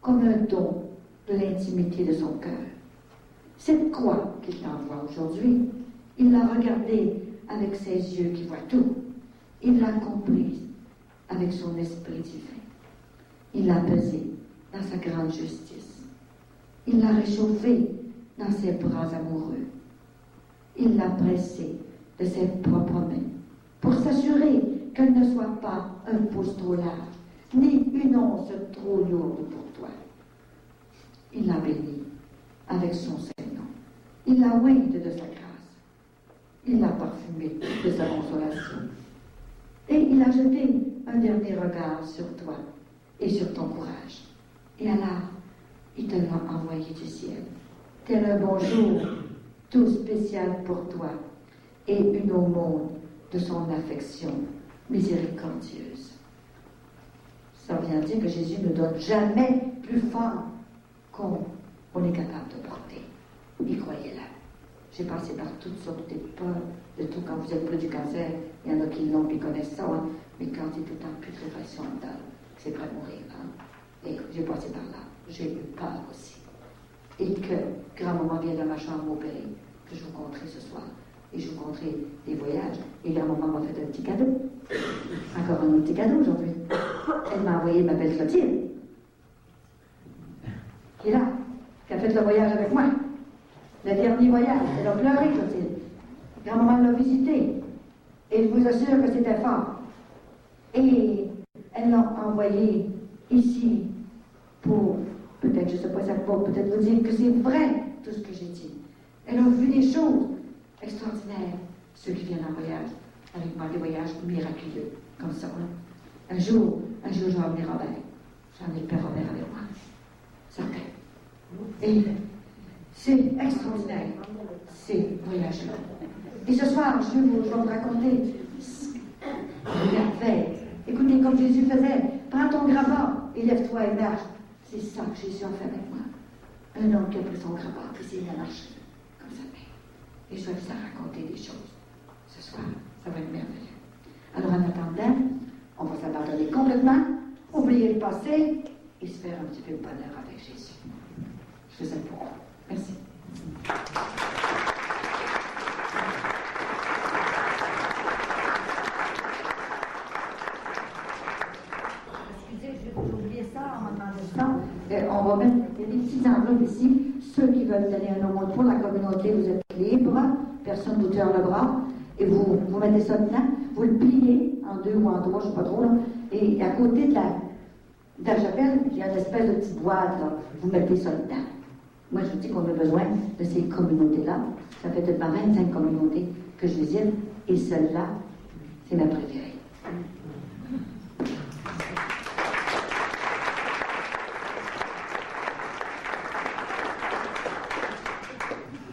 Speaker 1: comme un don de l'intimité de son cœur. Cette croix qu'il t'envoie aujourd'hui, il l'a regardée avec ses yeux qui voient tout. Il l'a comprise avec son esprit divin. Il l'a pesée dans sa grande justice. Il l'a réchauffée dans ses bras amoureux. Il l'a pressée de ses propres mains pour s'assurer qu'elle ne soit pas un pouce trop large, ni une once trop lourde pour toi. Il l'a bénie avec son Seigneur. Il l'a ointe de sa grâce. Il l'a parfumée de sa consolation. Et il a jeté un dernier regard sur toi et sur ton courage. Et alors, il te l'a envoyé du ciel, tel un bonjour tout spécial pour toi et une aumône de son affection miséricordieuse. Ça vient dire que Jésus ne donne jamais plus fort qu'on est capable de porter. Et croyez-le. J'ai passé par toutes sortes d'épreuves, de tout. Quand vous êtes près du cancer, il y en a qui l'ont et connaissent ça, hein? Mais quand il est tout en putréfaction mentale, c'est prêt à mourir. Hein? Et j'ai passé par là. J'ai eu peur aussi. Et que grand-maman vient dans ma chambre m'opérer, que je vous conterai ce soir. Et je vous conterai des voyages. Et grand-maman m'a fait un petit cadeau. Encore un petit cadeau aujourd'hui. Elle m'a envoyé ma belle Clotilde, qui est là, qui a fait le voyage avec moi. Le dernier voyage, elle a pleuré, Clotilde. Grand-maman l'a visité. Et je vous assure que c'était fort. Et elle l'a envoyé ici pour, peut-être, je ne sais pas, ça va peut-être vous dire que c'est vrai, tout ce que j'ai dit. Elle a vu des choses extraordinaires, ceux qui viennent en voyage, avec moi, des voyages miraculeux, comme ça. Hein. Un jour, je vais emmener Robert. J'en ai le père Robert avec moi. Certain. Et c'est extraordinaire, ces voyages-là. Et ce soir, je vais vous raconter merveille. Écoutez, comme Jésus faisait, prends ton grabat et lève-toi et marche. C'est ça que Jésus a fait avec moi. Un homme qui a pris son grabat, puis s'est mis à marcher, comme ça. Et je vais vous raconter des choses. Ce soir, ça va être merveilleux. Alors, en attendant, on va s'abandonner complètement, oublier le passé et se faire un petit peu de bonheur avec Jésus. Je vous aime beaucoup. Merci. Excusez, j'ai oublié ça en m'entendant ça. On va mettre des petites enveloppes ici. Ceux qui veulent donner un aumône pour la communauté, vous êtes libres. Personne ne vous tire le bras. Et vous mettez ça dedans. Vous le pliez en 2 ou en 3, je ne sais pas trop. Là. Et à côté de la chapelle, il y a une espèce de petite boîte. Là. Vous mettez ça dedans. Moi, je vous dis qu'on a besoin de ces communautés-là. Ça fait peut-être 25 communautés que je visite. Et celle-là, c'est ma préférée.